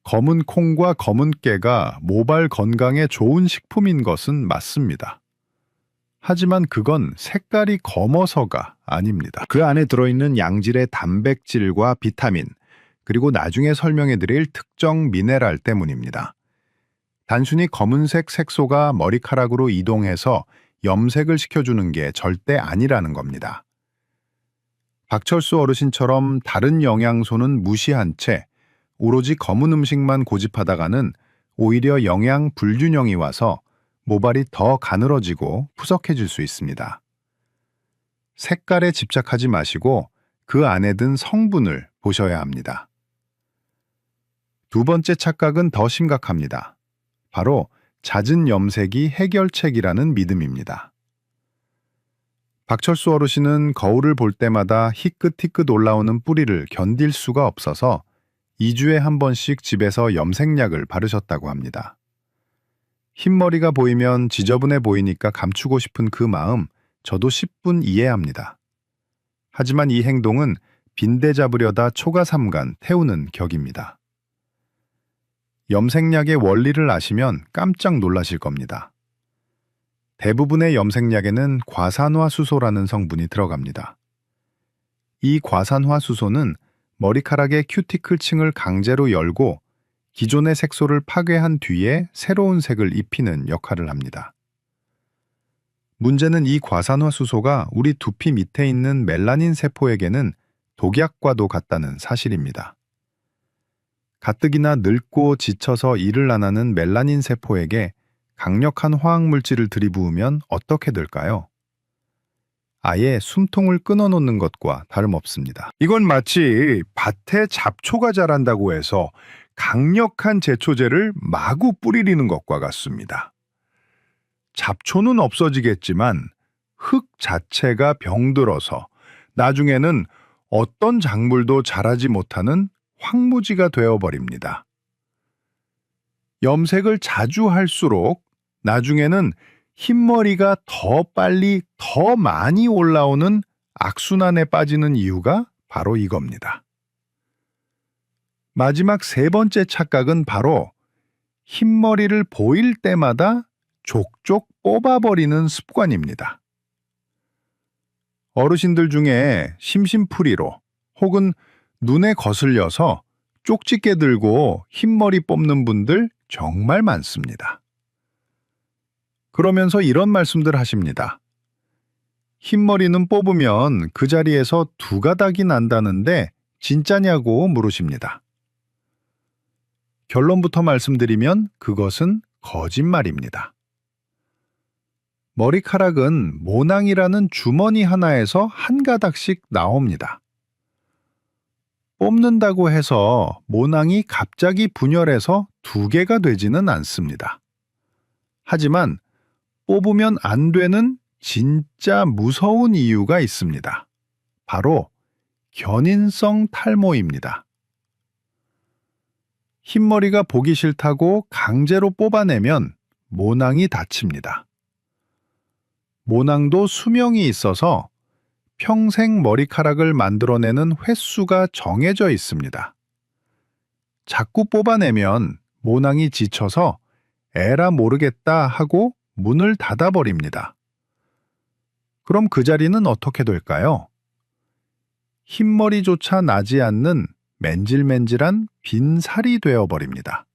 검은 콩과 검은 깨가 모발 건강에 좋은 식품인 것은 맞습니다. 하지만 그건 색깔이 검어서가 아닙니다. 그 안에 들어있는 양질의 단백질과 비타민, 그리고 나중에 설명해 드릴 특정 미네랄 때문입니다. 단순히 검은색 색소가 머리카락으로 이동해서 염색을 시켜주는 게 절대 아니라는 겁니다. 박철수 어르신처럼 다른 영양소는 무시한 채 오로지 검은 음식만 고집하다가는 오히려 영양 불균형이 와서 모발이 더 가늘어지고 푸석해질 수 있습니다. 색깔에 집착하지 마시고 그 안에 든 성분을 보셔야 합니다. 두 번째 착각은 더 심각합니다. 바로 잦은 염색이 해결책이라는 믿음입니다. 박철수 어르신은 거울을 볼 때마다 희끗희끗 올라오는 뿌리를 견딜 수가 없어서 2주에 한 번씩 집에서 염색약을 바르셨다고 합니다. 흰머리가 보이면 지저분해 보이니까 감추고 싶은 그 마음 저도 10분 이해합니다. 하지만 이 행동은 빈대 잡으려다 초가삼간 태우는 격입니다. 염색약의 원리를 아시면 깜짝 놀라실 겁니다. 대부분의 염색약에는 과산화수소라는 성분이 들어갑니다. 이 과산화수소는 머리카락의 큐티클 층을 강제로 열고 기존의 색소를 파괴한 뒤에 새로운 색을 입히는 역할을 합니다. 문제는 이 과산화수소가 우리 두피 밑에 있는 멜라닌 세포에게는 독약과도 같다는 사실입니다. 가뜩이나 늙고 지쳐서 일을 안 하는 멜라닌 세포에게 강력한 화학물질을 들이부으면 어떻게 될까요? 아예 숨통을 끊어놓는 것과 다름없습니다. 이건 마치 밭에 잡초가 자란다고 해서 강력한 제초제를 마구 뿌리리는 것과 같습니다. 잡초는 없어지겠지만 흙 자체가 병들어서 나중에는 어떤 작물도 자라지 못하는 황무지가 되어버립니다. 염색을 자주 할수록 나중에는 흰머리가 더 빨리 더 많이 올라오는 악순환에 빠지는 이유가 바로 이겁니다. 마지막 세 번째 착각은 바로 흰머리를 보일 때마다 족족 뽑아버리는 습관입니다. 어르신들 중에 심심풀이로 혹은 눈에 거슬려서 쪽집게 들고 흰머리 뽑는 분들 정말 많습니다. 그러면서 이런 말씀들 하십니다. 흰머리는 뽑으면 그 자리에서 두 가닥이 난다는데 진짜냐고 물으십니다. 결론부터 말씀드리면 그것은 거짓말입니다. 머리카락은 모낭이라는 주머니 하나에서 한 가닥씩 나옵니다. 뽑는다고 해서 모낭이 갑자기 분열해서 두 개가 되지는 않습니다. 하지만 뽑으면 안 되는 진짜 무서운 이유가 있습니다. 바로 견인성 탈모입니다. 흰머리가 보기 싫다고 강제로 뽑아내면 모낭이 다칩니다. 모낭도 수명이 있어서 평생 머리카락을 만들어내는 횟수가 정해져 있습니다. 자꾸 뽑아내면 모낭이 지쳐서 에라 모르겠다 하고 문을 닫아버립니다. 그럼 그 자리는 어떻게 될까요? 흰머리조차 나지 않는 맨질맨질한 빈 살이 되어버립니다.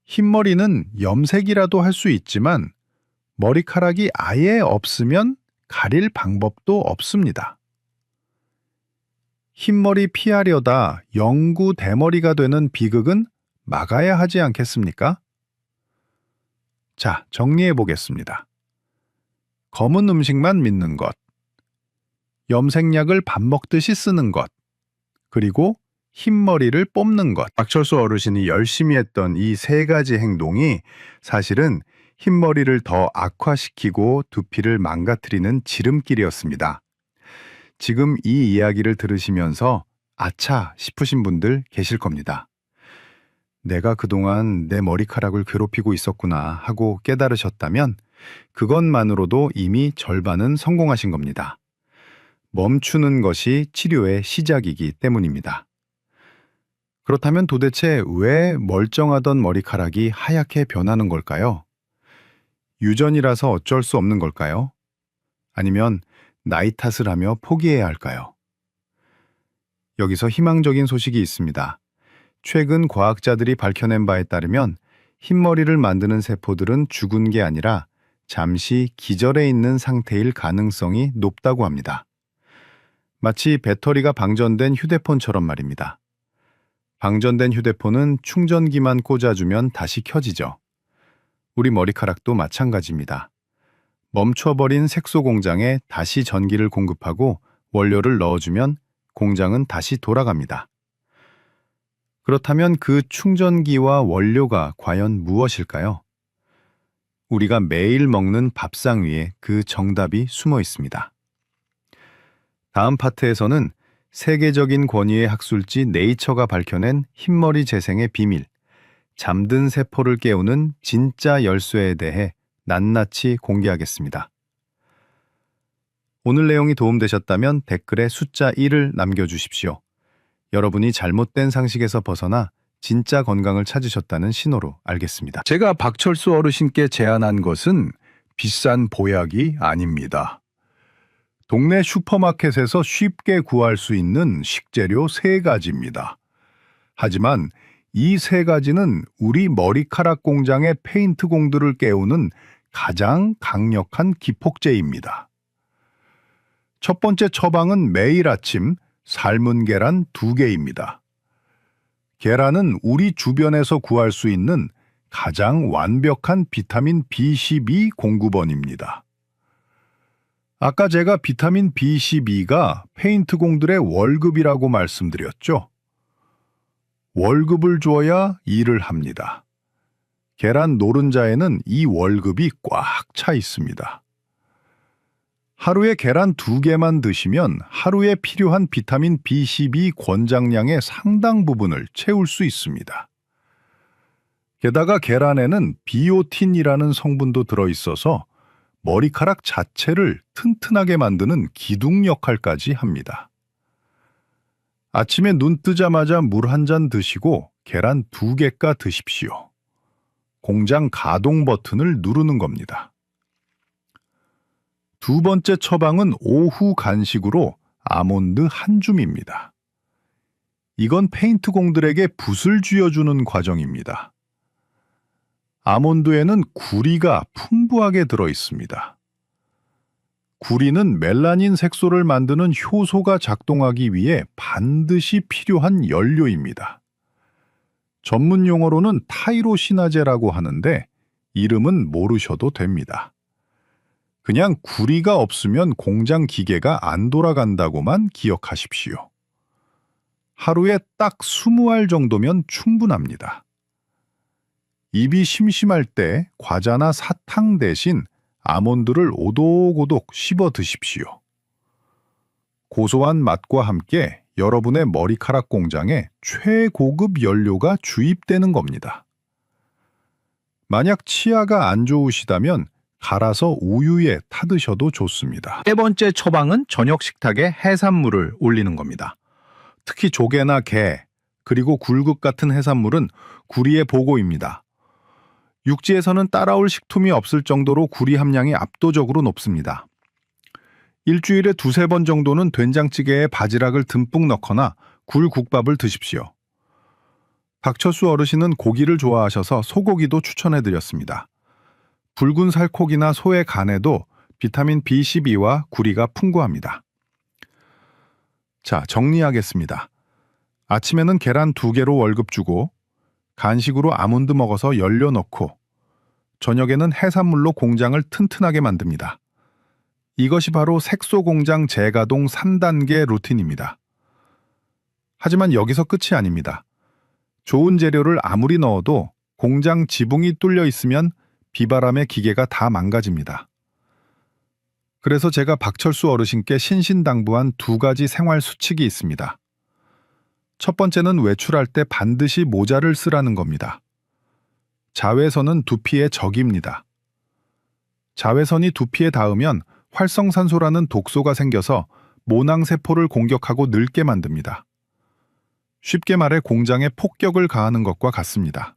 흰머리는 염색이라도 할 수 있지만 머리카락이 아예 없으면 가릴 방법도 없습니다. 흰머리 피하려다 영구 대머리가 되는 비극은 막아야 하지 않겠습니까? 자, 정리해 보겠습니다. 검은 음식만 믿는 것, 염색약을 밥 먹듯이 쓰는 것, 그리고 흰머리를 뽑는 것. 박철수 어르신이 열심히 했던 이 세 가지 행동이 사실은 흰머리를 더 악화시키고 두피를 망가뜨리는 지름길이었습니다. 지금 이 이야기를 들으시면서 아차 싶으신 분들 계실 겁니다. 내가 그동안 내 머리카락을 괴롭히고 있었구나 하고 깨달으셨다면 그것만으로도 이미 절반은 성공하신 겁니다. 멈추는 것이 치료의 시작이기 때문입니다. 그렇다면 도대체 왜 멀쩡하던 머리카락이 하얗게 변하는 걸까요? 유전이라서 어쩔 수 없는 걸까요? 아니면 나이 탓을 하며 포기해야 할까요? 여기서 희망적인 소식이 있습니다. 최근 과학자들이 밝혀낸 바에 따르면 흰머리를 만드는 세포들은 죽은 게 아니라 잠시 기절해 있는 상태일 가능성이 높다고 합니다. 마치 배터리가 방전된 휴대폰처럼 말입니다. 방전된 휴대폰은 충전기만 꽂아주면 다시 켜지죠. 우리 머리카락도 마찬가지입니다. 멈춰버린 색소 공장에 다시 전기를 공급하고 원료를 넣어주면 공장은 다시 돌아갑니다. 그렇다면 그 충전기와 원료가 과연 무엇일까요? 우리가 매일 먹는 밥상 위에 그 정답이 숨어 있습니다. 다음 파트에서는 세계적인 권위의 학술지 네이처가 밝혀낸 흰머리 재생의 비밀, 잠든 세포를 깨우는 진짜 열쇠에 대해 낱낱이 공개하겠습니다. 오늘 내용이 도움되셨다면 댓글에 숫자 1을 남겨주십시오. 여러분이 잘못된 상식에서 벗어나 진짜 건강을 찾으셨다는 신호로 알겠습니다. 제가 박철수 어르신께 제안한 것은 비싼 보약이 아닙니다. 동네 슈퍼마켓에서 쉽게 구할 수 있는 식재료 3가지입니다. 하지만 이 3가지는 우리 머리카락 공장의 페인트 공들을 깨우는 가장 강력한 기폭제입니다. 첫 번째 처방은 매일 아침 삶은 계란 2개입니다. 계란은 우리 주변에서 구할 수 있는 가장 완벽한 비타민 B12 공급원입니다. 아까 제가 비타민 B12가 페인트공들의 월급이라고 말씀드렸죠? 월급을 줘야 일을 합니다. 계란 노른자에는 이 월급이 꽉 차 있습니다. 하루에 계란 2개만 드시면 하루에 필요한 비타민 B12 권장량의 상당 부분을 채울 수 있습니다. 게다가 계란에는 비오틴이라는 성분도 들어있어서 머리카락 자체를 튼튼하게 만드는 기둥 역할까지 합니다. 아침에 눈 뜨자마자 물 한 잔 드시고 계란 2개가 드십시오. 공장 가동 버튼을 누르는 겁니다. 두 번째 처방은 오후 간식으로 아몬드 한 줌입니다. 이건 페인트공들에게 붓을 쥐어주는 과정입니다. 아몬드에는 구리가 풍부하게 들어 있습니다. 구리는 멜라닌 색소를 만드는 효소가 작동하기 위해 반드시 필요한 연료입니다. 전문 용어로는 타이로시나제라고 하는데 이름은 모르셔도 됩니다. 그냥 구리가 없으면 공장 기계가 안 돌아간다고만 기억하십시오. 하루에 딱 20알 정도면 충분합니다. 입이 심심할 때 과자나 사탕 대신 아몬드를 오독오독 씹어 드십시오. 고소한 맛과 함께 여러분의 머리카락 공장에 최고급 연료가 주입되는 겁니다. 만약 치아가 안 좋으시다면 갈아서 우유에 타드셔도 좋습니다. 세 번째 처방은 저녁 식탁에 해산물을 올리는 겁니다. 특히 조개나 게, 그리고 굴국 같은 해산물은 구리의 보고입니다. 육지에서는 따라올 식품이 없을 정도로 구리 함량이 압도적으로 높습니다. 일주일에 2-3번 정도는 된장찌개에 바지락을 듬뿍 넣거나 굴국밥을 드십시오. 박철수 어르신은 고기를 좋아하셔서 소고기도 추천해드렸습니다. 붉은 살코기나 소의 간에도 비타민 B12와 구리가 풍부합니다. 자, 정리하겠습니다. 아침에는 계란 2개로 월급 주고 간식으로 아몬드 먹어서 연료 넣고 저녁에는 해산물로 공장을 튼튼하게 만듭니다. 이것이 바로 색소 공장 재가동 3단계 루틴입니다. 하지만 여기서 끝이 아닙니다. 좋은 재료를 아무리 넣어도 공장 지붕이 뚫려 있으면 비바람에 기계가 다 망가집니다. 그래서 제가 박철수 어르신께 신신당부한 2가지 생활 수칙이 있습니다. 첫 번째는 외출할 때 반드시 모자를 쓰라는 겁니다. 자외선은 두피의 적입니다. 자외선이 두피에 닿으면 활성산소라는 독소가 생겨서 모낭세포를 공격하고 늙게 만듭니다. 쉽게 말해 공장에 폭격을 가하는 것과 같습니다.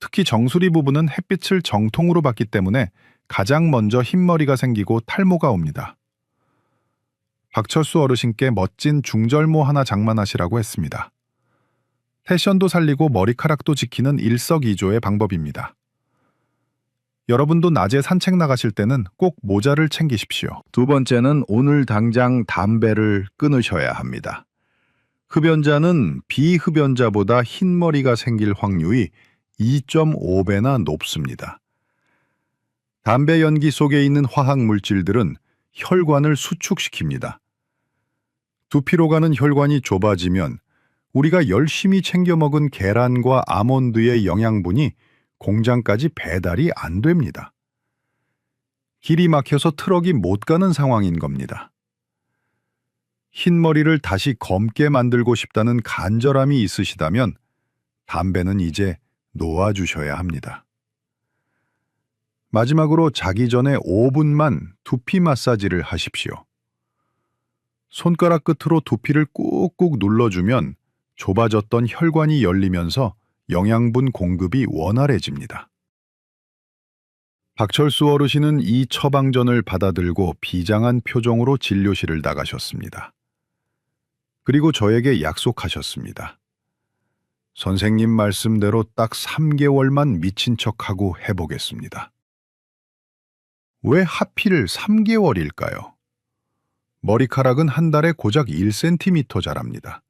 특히 정수리 부분은 햇빛을 정통으로 받기 때문에 가장 먼저 흰머리가 생기고 탈모가 옵니다. 박철수 어르신께 멋진 중절모 하나 장만하시라고 했습니다. 패션도 살리고 머리카락도 지키는 일석이조의 방법입니다. 여러분도 낮에 산책 나가실 때는 꼭 모자를 챙기십시오. 두 번째는 오늘 당장 담배를 끊으셔야 합니다. 흡연자는 비흡연자보다 흰머리가 생길 확률이 2.5배나 높습니다. 담배 연기 속에 있는 화학 물질들은 혈관을 수축시킵니다. 두피로 가는 혈관이 좁아지면 우리가 열심히 챙겨 먹은 계란과 아몬드의 영양분이 공장까지 배달이 안 됩니다. 길이 막혀서 트럭이 못 가는 상황인 겁니다. 흰머리를 다시 검게 만들고 싶다는 간절함이 있으시다면 담배는 이제 놓아주셔야 합니다. 마지막으로 자기 전에 5분만 두피 마사지를 하십시오. 손가락 끝으로 두피를 꾹꾹 눌러주면 좁아졌던 혈관이 열리면서 영양분 공급이 원활해집니다. 박철수 어르신은 이 처방전을 받아들고 비장한 표정으로 진료실을 나가셨습니다. 그리고 저에게 약속하셨습니다. 선생님 말씀대로 딱 3개월만 미친 척하고 해보겠습니다. 왜 하필 3개월일까요? 머리카락은 한 달에 고작 1cm 자랍니다.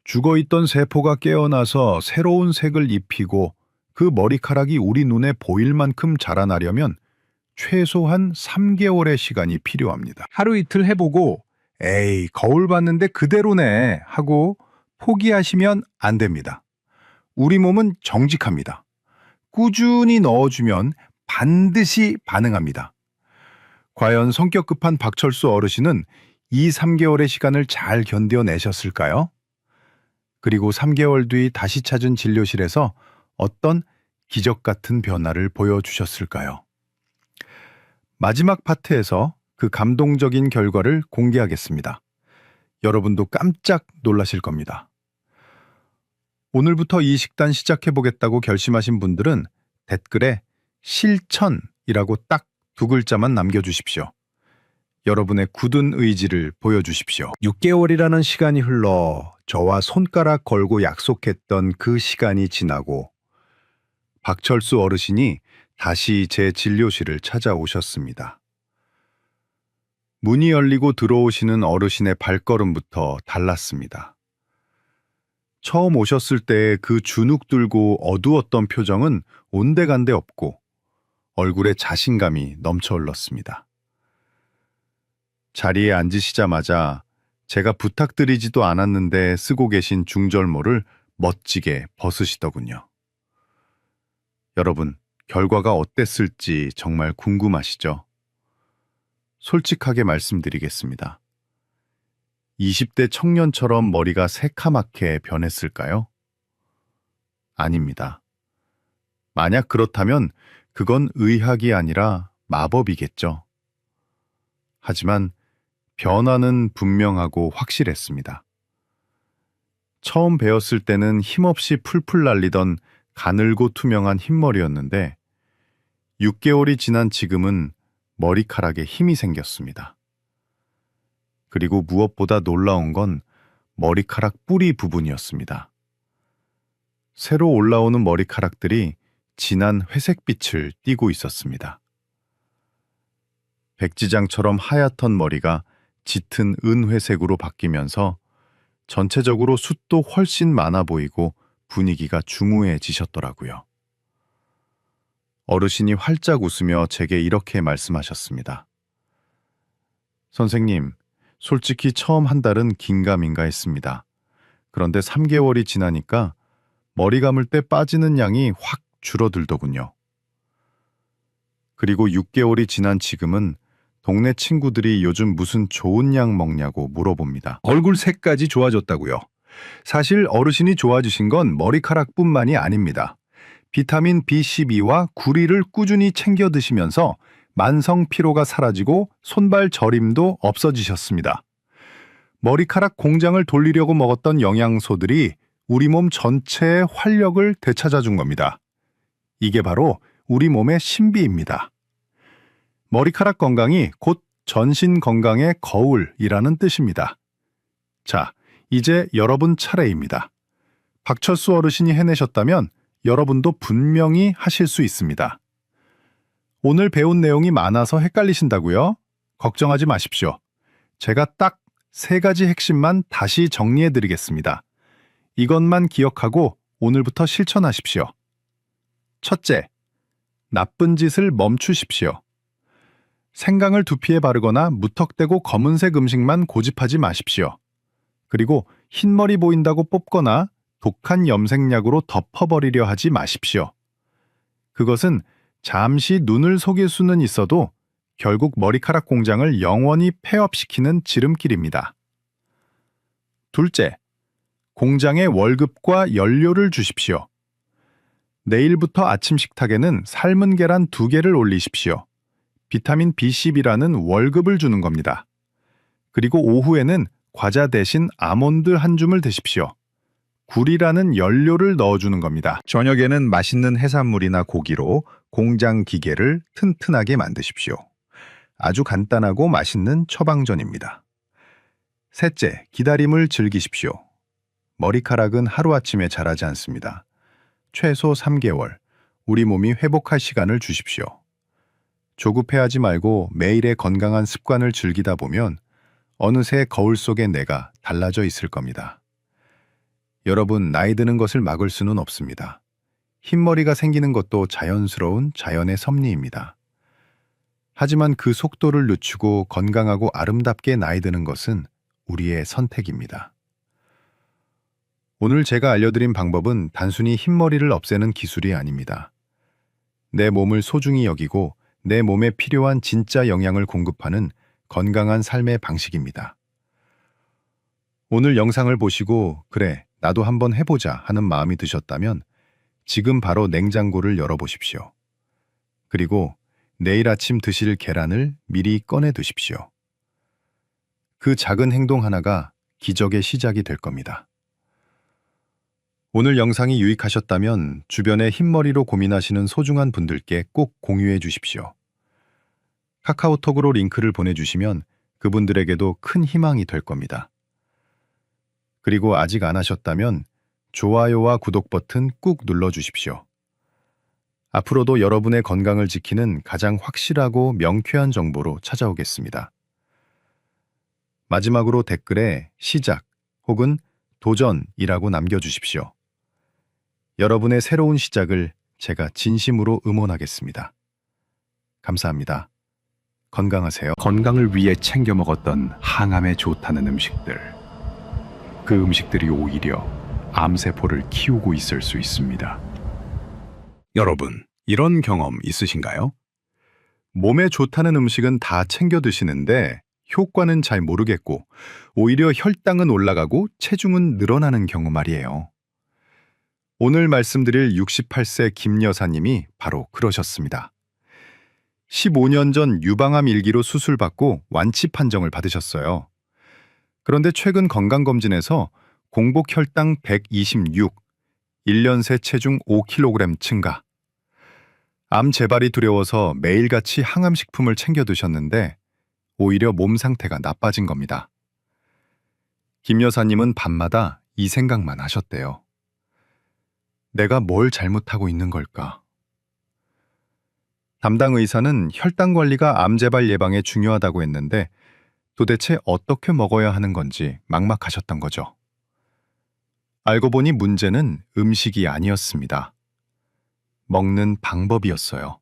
죽어있던 세포가 깨어나서 새로운 색을 입히고 그 머리카락이 우리 눈에 보일 만큼 자라나려면 최소한 3개월의 시간이 필요합니다. 하루 이틀 해보고 에이, 거울 봤는데 그대로네 하고 포기하시면 안 됩니다. 우리 몸은 정직합니다. 꾸준히 넣어주면 반드시 반응합니다. 과연 성격 급한 박철수 어르신은 이 3개월의 시간을 잘 견뎌내셨을까요? 그리고 3개월 뒤 다시 찾은 진료실에서 어떤 기적 같은 변화를 보여주셨을까요? 마지막 파트에서 그 감동적인 결과를 공개하겠습니다. 여러분도 깜짝 놀라실 겁니다. 오늘부터 이 식단 시작해보겠다고 결심하신 분들은 댓글에 실천이라고 딱 2글자만 남겨주십시오. 여러분의 굳은 의지를 보여주십시오. 6개월이라는 시간이 흘러 저와 손가락 걸고 약속했던 그 시간이 지나고 박철수 어르신이 다시 제 진료실을 찾아오셨습니다. 문이 열리고 들어오시는 어르신의 발걸음부터 달랐습니다. 처음 오셨을 때 그 주눅 들고 어두웠던 표정은 온데간데 없고 얼굴에 자신감이 넘쳐 흘렀습니다. 자리에 앉으시자마자 제가 부탁드리지도 않았는데 쓰고 계신 중절모를 멋지게 벗으시더군요. 여러분, 결과가 어땠을지 정말 궁금하시죠? 솔직하게 말씀드리겠습니다. 20대 청년처럼 머리가 새카맣게 변했을까요? 아닙니다. 만약 그렇다면 그건 의학이 아니라 마법이겠죠. 하지만 변화는 분명하고 확실했습니다. 처음 배웠을 때는 힘없이 풀풀 날리던 가늘고 투명한 흰머리였는데 6개월이 지난 지금은 머리카락에 힘이 생겼습니다. 그리고 무엇보다 놀라운 건 머리카락 뿌리 부분이었습니다. 새로 올라오는 머리카락들이 진한 회색빛을 띠고 있었습니다. 백지장처럼 하얗던 머리가 짙은 은회색으로 바뀌면서 전체적으로 숱도 훨씬 많아 보이고 분위기가 중후해지셨더라고요. 어르신이 활짝 웃으며 제게 이렇게 말씀하셨습니다. 선생님, 솔직히 처음 한 달은 긴가민가 했습니다. 그런데 3개월이 지나니까 머리 감을 때 빠지는 양이 확 줄어들더군요. 그리고 6개월이 지난 지금은 동네 친구들이 요즘 무슨 좋은 약 먹냐고 물어봅니다. 얼굴 색까지 좋아졌다고요. 사실 어르신이 좋아지신 건 머리카락뿐만이 아닙니다. 비타민 B12와 구리를 꾸준히 챙겨 드시면서 만성 피로가 사라지고 손발 저림도 없어지셨습니다. 머리카락 공장을 돌리려고 먹었던 영양소들이 우리 몸 전체의 활력을 되찾아준 겁니다. 이게 바로 우리 몸의 신비입니다. 머리카락 건강이 곧 전신 건강의 거울이라는 뜻입니다. 자, 이제 여러분 차례입니다. 박철수 어르신이 해내셨다면 여러분도 분명히 하실 수 있습니다. 오늘 배운 내용이 많아서 헷갈리신다고요? 걱정하지 마십시오. 제가 딱 3가지 핵심만 다시 정리해 드리겠습니다. 이것만 기억하고 오늘부터 실천하십시오. 첫째, 나쁜 짓을 멈추십시오. 생강을 두피에 바르거나 무턱대고 검은색 음식만 고집하지 마십시오. 그리고 흰머리 보인다고 뽑거나 독한 염색약으로 덮어버리려 하지 마십시오. 그것은 잠시 눈을 속일 수는 있어도 결국 머리카락 공장을 영원히 폐업시키는 지름길입니다. 둘째, 공장에 월급과 연료를 주십시오. 내일부터 아침 식탁에는 삶은 계란 2개를 올리십시오. 비타민 B10이라는 월급을 주는 겁니다. 그리고 오후에는 과자 대신 아몬드 한 줌을 드십시오. 굴이라는 연료를 넣어주는 겁니다. 저녁에는 맛있는 해산물이나 고기로 공장 기계를 튼튼하게 만드십시오. 아주 간단하고 맛있는 처방전입니다. 셋째, 기다림을 즐기십시오. 머리카락은 하루아침에 자라지 않습니다. 최소 3개월, 우리 몸이 회복할 시간을 주십시오. 조급해하지 말고 매일의 건강한 습관을 즐기다 보면 어느새 거울 속의 내가 달라져 있을 겁니다. 여러분, 나이 드는 것을 막을 수는 없습니다. 흰머리가 생기는 것도 자연스러운 자연의 섭리입니다. 하지만 그 속도를 늦추고 건강하고 아름답게 나이 드는 것은 우리의 선택입니다. 오늘 제가 알려드린 방법은 단순히 흰머리를 없애는 기술이 아닙니다. 내 몸을 소중히 여기고 내 몸에 필요한 진짜 영양을 공급하는 건강한 삶의 방식입니다. 오늘 영상을 보시고 그래, 나도 한번 해보자 하는 마음이 드셨다면 지금 바로 냉장고를 열어보십시오. 그리고 내일 아침 드실 계란을 미리 꺼내 두십시오. 그 작은 행동 하나가 기적의 시작이 될 겁니다. 오늘 영상이 유익하셨다면 주변에 흰머리로 고민하시는 소중한 분들께 꼭 공유해 주십시오. 카카오톡으로 링크를 보내주시면 그분들에게도 큰 희망이 될 겁니다. 그리고 아직 안 하셨다면 좋아요와 구독 버튼 꾹 눌러주십시오. 앞으로도 여러분의 건강을 지키는 가장 확실하고 명쾌한 정보로 찾아오겠습니다. 마지막으로 댓글에 시작 혹은 도전이라고 남겨주십시오. 여러분의 새로운 시작을 제가 진심으로 응원하겠습니다. 감사합니다. 건강하세요. 건강을 위해 챙겨 먹었던 항암에 좋다는 음식들. 그 음식들이 오히려 암세포를 키우고 있을 수 있습니다. 여러분, 이런 경험 있으신가요? 몸에 좋다는 음식은 다 챙겨 드시는데 효과는 잘 모르겠고 오히려 혈당은 올라가고 체중은 늘어나는 경우 말이에요. 오늘 말씀드릴 68세 김 여사님이 바로 그러셨습니다. 15년 전 유방암 1기로 수술받고 완치 판정을 받으셨어요. 그런데 최근 건강검진에서 공복 혈당 126, 1년 새 체중 5kg 증가. 암 재발이 두려워서 매일같이 항암식품을 챙겨 드셨는데 오히려 몸 상태가 나빠진 겁니다. 김 여사님은 밤마다 이 생각만 하셨대요. 내가 뭘 잘못하고 있는 걸까? 담당 의사는 혈당 관리가 암 재발 예방에 중요하다고 했는데 도대체 어떻게 먹어야 하는 건지 막막하셨던 거죠. 알고 보니 문제는 음식이 아니었습니다. 먹는 방법이었어요.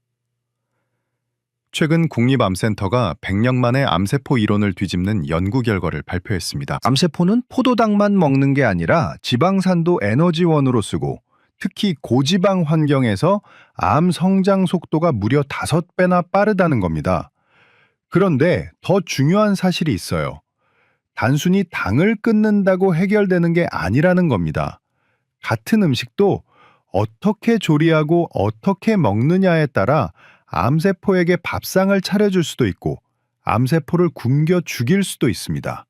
최근 국립암센터가 100년 만에 암세포 이론을 뒤집는 연구 결과를 발표했습니다. 암세포는 포도당만 먹는 게 아니라 지방산도 에너지원으로 쓰고 특히 고지방 환경에서 암 성장 속도가 무려 5배나 빠르다는 겁니다. 그런데 더 중요한 사실이 있어요. 단순히 당을 끊는다고 해결되는 게 아니라는 겁니다. 같은 음식도 어떻게 조리하고 어떻게 먹느냐에 따라 암세포에게 밥상을 차려줄 수도 있고 암세포를 굶겨 죽일 수도 있습니다.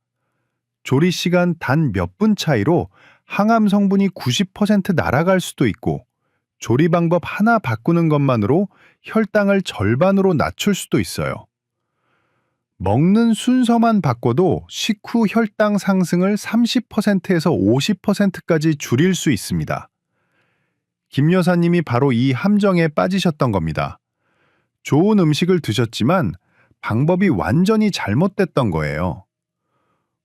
조리 시간 단 몇 분 차이로 항암 성분이 90% 날아갈 수도 있고 조리 방법 하나 바꾸는 것만으로 혈당을 절반으로 낮출 수도 있어요. 먹는 순서만 바꿔도 식후 혈당 상승을 30%에서 50%까지 줄일 수 있습니다. 김 여사님이 바로 이 함정에 빠지셨던 겁니다. 좋은 음식을 드셨지만 방법이 완전히 잘못됐던 거예요.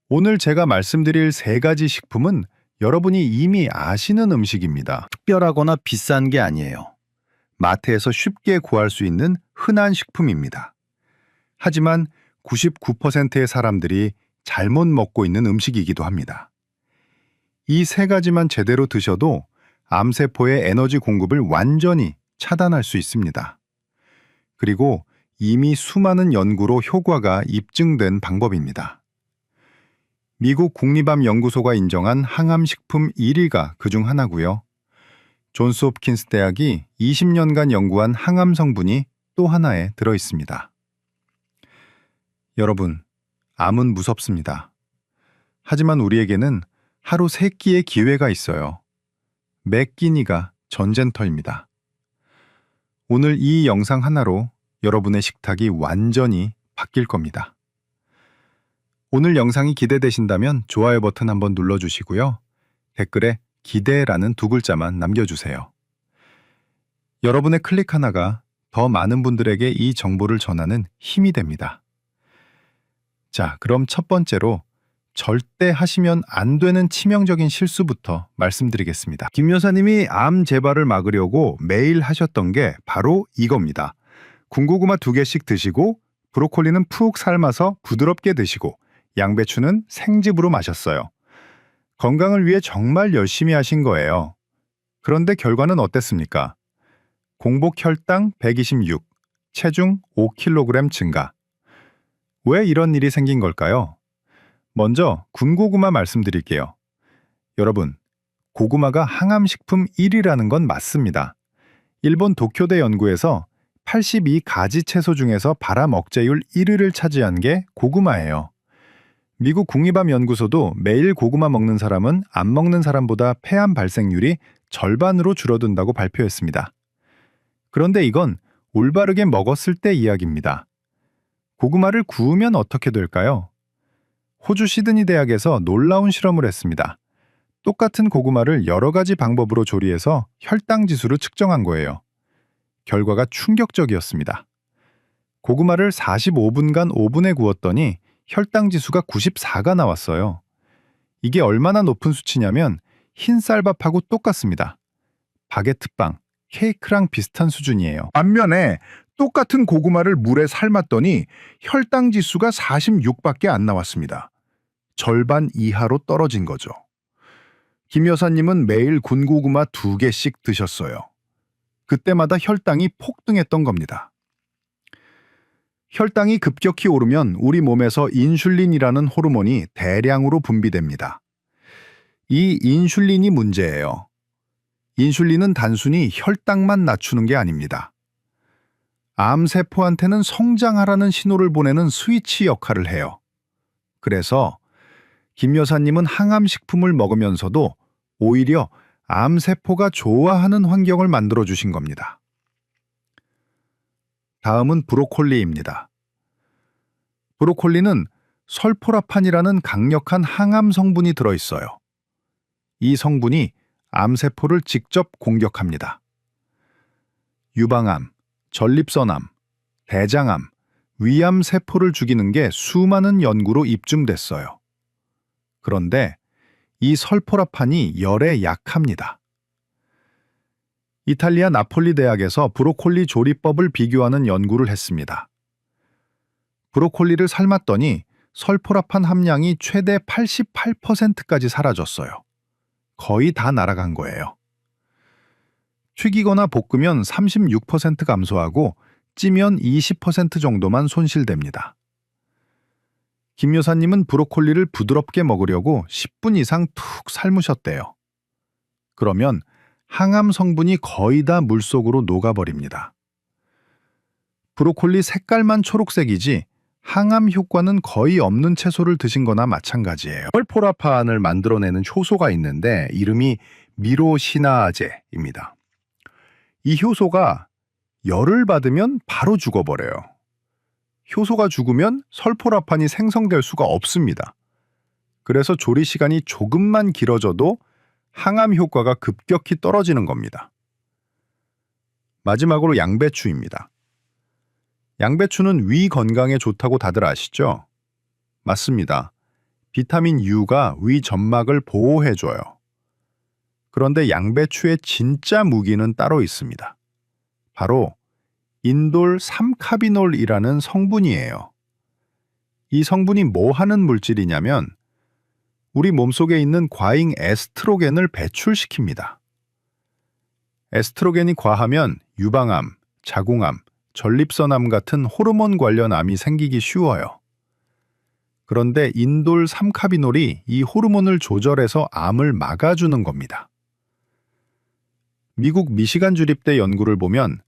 오늘 제가 말씀드릴 3가지 식품은 여러분이 이미 아시는 음식입니다. 특별하거나 비싼 게 아니에요. 마트에서 쉽게 구할 수 있는 흔한 식품입니다. 하지만 99%의 사람들이 잘못 먹고 있는 음식이기도 합니다. 이 3가지만 제대로 드셔도 암세포의 에너지 공급을 완전히 차단할 수 있습니다. 그리고 이미 수많은 연구로 효과가 입증된 방법입니다. 미국 국립암연구소가 인정한 항암식품 1위가 그중 하나고요. 존스 홉킨스 대학이 20년간 연구한 항암 성분이 또 하나에 들어 있습니다. 여러분, 암은 무섭습니다. 하지만 우리에게는 하루 3끼의 기회가 있어요. 매 끼니가 전쟁터입니다. 오늘 이 영상 하나로 여러분의 식탁이 완전히 바뀔 겁니다. 오늘 영상이 기대되신다면 좋아요 버튼 한번 눌러주시고요. 댓글에 기대라는 2글자만 남겨주세요. 여러분의 클릭 하나가 더 많은 분들에게 이 정보를 전하는 힘이 됩니다. 자, 그럼 첫 번째로 절대 하시면 안 되는 치명적인 실수부터 말씀드리겠습니다. 김 여사님이 암 재발을 막으려고 매일 하셨던 게 바로 이겁니다. 군고구마 2개씩 드시고 브로콜리는 푹 삶아서 부드럽게 드시고 양배추는 생즙으로 마셨어요. 건강을 위해 정말 열심히 하신 거예요. 그런데 결과는 어땠습니까? 공복 혈당 126, 체중 5kg 증가. 왜 이런 일이 생긴 걸까요? 먼저 군고구마 말씀드릴게요. 여러분, 고구마가 항암식품 1위라는 건 맞습니다. 일본 도쿄대 연구에서 82가지 채소 중에서 발암 억제율 1위를 차지한 게 고구마예요. 미국 국립암연구소도 매일 고구마 먹는 사람은 안 먹는 사람보다 폐암 발생률이 절반으로 줄어든다고 발표했습니다. 그런데 이건 올바르게 먹었을 때 이야기입니다. 고구마를 구우면 어떻게 될까요? 호주 시드니 대학에서 놀라운 실험을 했습니다. 똑같은 고구마를 여러 가지 방법으로 조리해서 혈당 지수를 측정한 거예요. 결과가 충격적이었습니다. 고구마를 45분간 오븐에 구웠더니 혈당 지수가 94가 나왔어요. 이게 얼마나 높은 수치냐면 흰 쌀밥하고 똑같습니다. 바게트빵, 케이크랑 비슷한 수준이에요. 반면에 똑같은 고구마를 물에 삶았더니 혈당 지수가 46밖에 안 나왔습니다. 절반 이하로 떨어진 거죠. 김 여사님은 매일 군고구마 2개씩 드셨어요. 그때마다 혈당이 폭등했던 겁니다. 혈당이 급격히 오르면 우리 몸에서 인슐린이라는 호르몬이 대량으로 분비됩니다. 이 인슐린이 문제예요. 인슐린은 단순히 혈당만 낮추는 게 아닙니다. 암세포한테는 성장하라는 신호를 보내는 스위치 역할을 해요. 그래서 김 여사님은 항암식품을 먹으면서도 오히려 암세포가 좋아하는 환경을 만들어 주신 겁니다. 다음은 브로콜리입니다. 브로콜리는 설포라판이라는 강력한 항암 성분이 들어있어요. 이 성분이 암세포를 직접 공격합니다. 유방암, 전립선암, 대장암, 위암 세포를 죽이는 게 수많은 연구로 입증됐어요. 그런데 이 설포라판이 열에 약합니다. 이탈리아 나폴리 대학에서 브로콜리 조리법을 비교하는 연구를 했습니다. 브로콜리를 삶았더니 설포라판 함량이 최대 88%까지 사라졌어요. 거의 다 날아간 거예요. 튀기거나 볶으면 36% 감소하고 찌면 20% 정도만 손실됩니다. 김 여사님은 브로콜리를 부드럽게 먹으려고 10분 이상 툭 삶으셨대요. 그러면 항암 성분이 거의 다 물속으로 녹아버립니다. 브로콜리 색깔만 초록색이지 항암 효과는 거의 없는 채소를 드신 거나 마찬가지예요. 설포라판을 만들어내는 효소가 있는데 이름이 미로시나제입니다. 이 효소가 열을 받으면 바로 죽어버려요. 효소가 죽으면 설포라판이 생성될 수가 없습니다. 그래서 조리 시간이 조금만 길어져도 항암 효과가 급격히 떨어지는 겁니다. 마지막으로 양배추입니다. 양배추는 위 건강에 좋다고 다들 아시죠? 맞습니다. 비타민 U가 위 점막을 보호해줘요. 그런데 양배추의 진짜 무기는 따로 있습니다. 바로 인돌 3카비놀이라는 성분이에요. 이 성분이 뭐 하는 물질이냐면 우리 몸속에 있는 과잉 에스트로겐을 배출시킵니다. 에스트로겐이 과하면 유방암, 자궁암, 전립선암 같은 호르몬 관련 암이 생기기 쉬워요. 그런데 인돌 3카비놀이 이 호르몬을 조절해서 암을 막아주는 겁니다. 미국 미시간 주립대 연구를 보면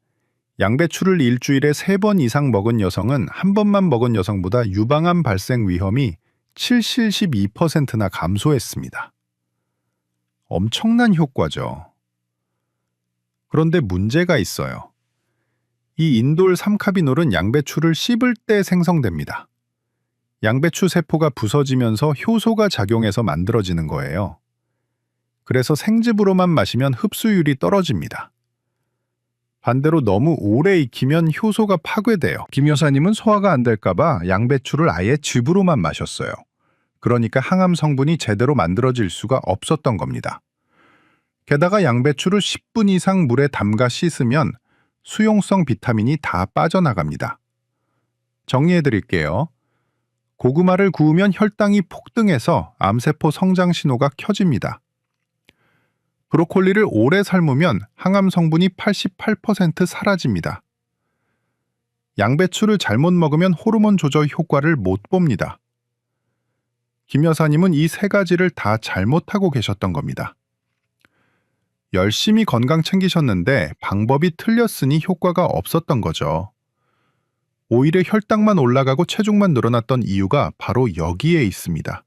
양배추를 일주일에 3번 이상 먹은 여성은 한 번만 먹은 여성보다 유방암 발생 위험이 72%나 감소했습니다. 엄청난 효과죠. 그런데 문제가 있어요. 이 인돌 3카비놀은 양배추를 씹을 때 생성됩니다. 양배추 세포가 부서지면서 효소가 작용해서 만들어지는 거예요. 그래서 생즙으로만 마시면 흡수율이 떨어집니다. 반대로 너무 오래 익히면 효소가 파괴돼요. 김 여사님은 소화가 안 될까봐 양배추를 아예 즙으로만 마셨어요. 그러니까 항암 성분이 제대로 만들어질 수가 없었던 겁니다. 게다가 양배추를 10분 이상 물에 담가 씻으면 수용성 비타민이 다 빠져나갑니다. 정리해 드릴게요. 고구마를 구우면 혈당이 폭등해서 암세포 성장 신호가 켜집니다. 브로콜리를 오래 삶으면 항암 성분이 88% 사라집니다. 양배추를 잘못 먹으면 호르몬 조절 효과를 못 봅니다. 김 여사님은 이 세 가지를 다 잘못하고 계셨던 겁니다. 열심히 건강 챙기셨는데 방법이 틀렸으니 효과가 없었던 거죠. 오히려 혈당만 올라가고 체중만 늘어났던 이유가 바로 여기에 있습니다.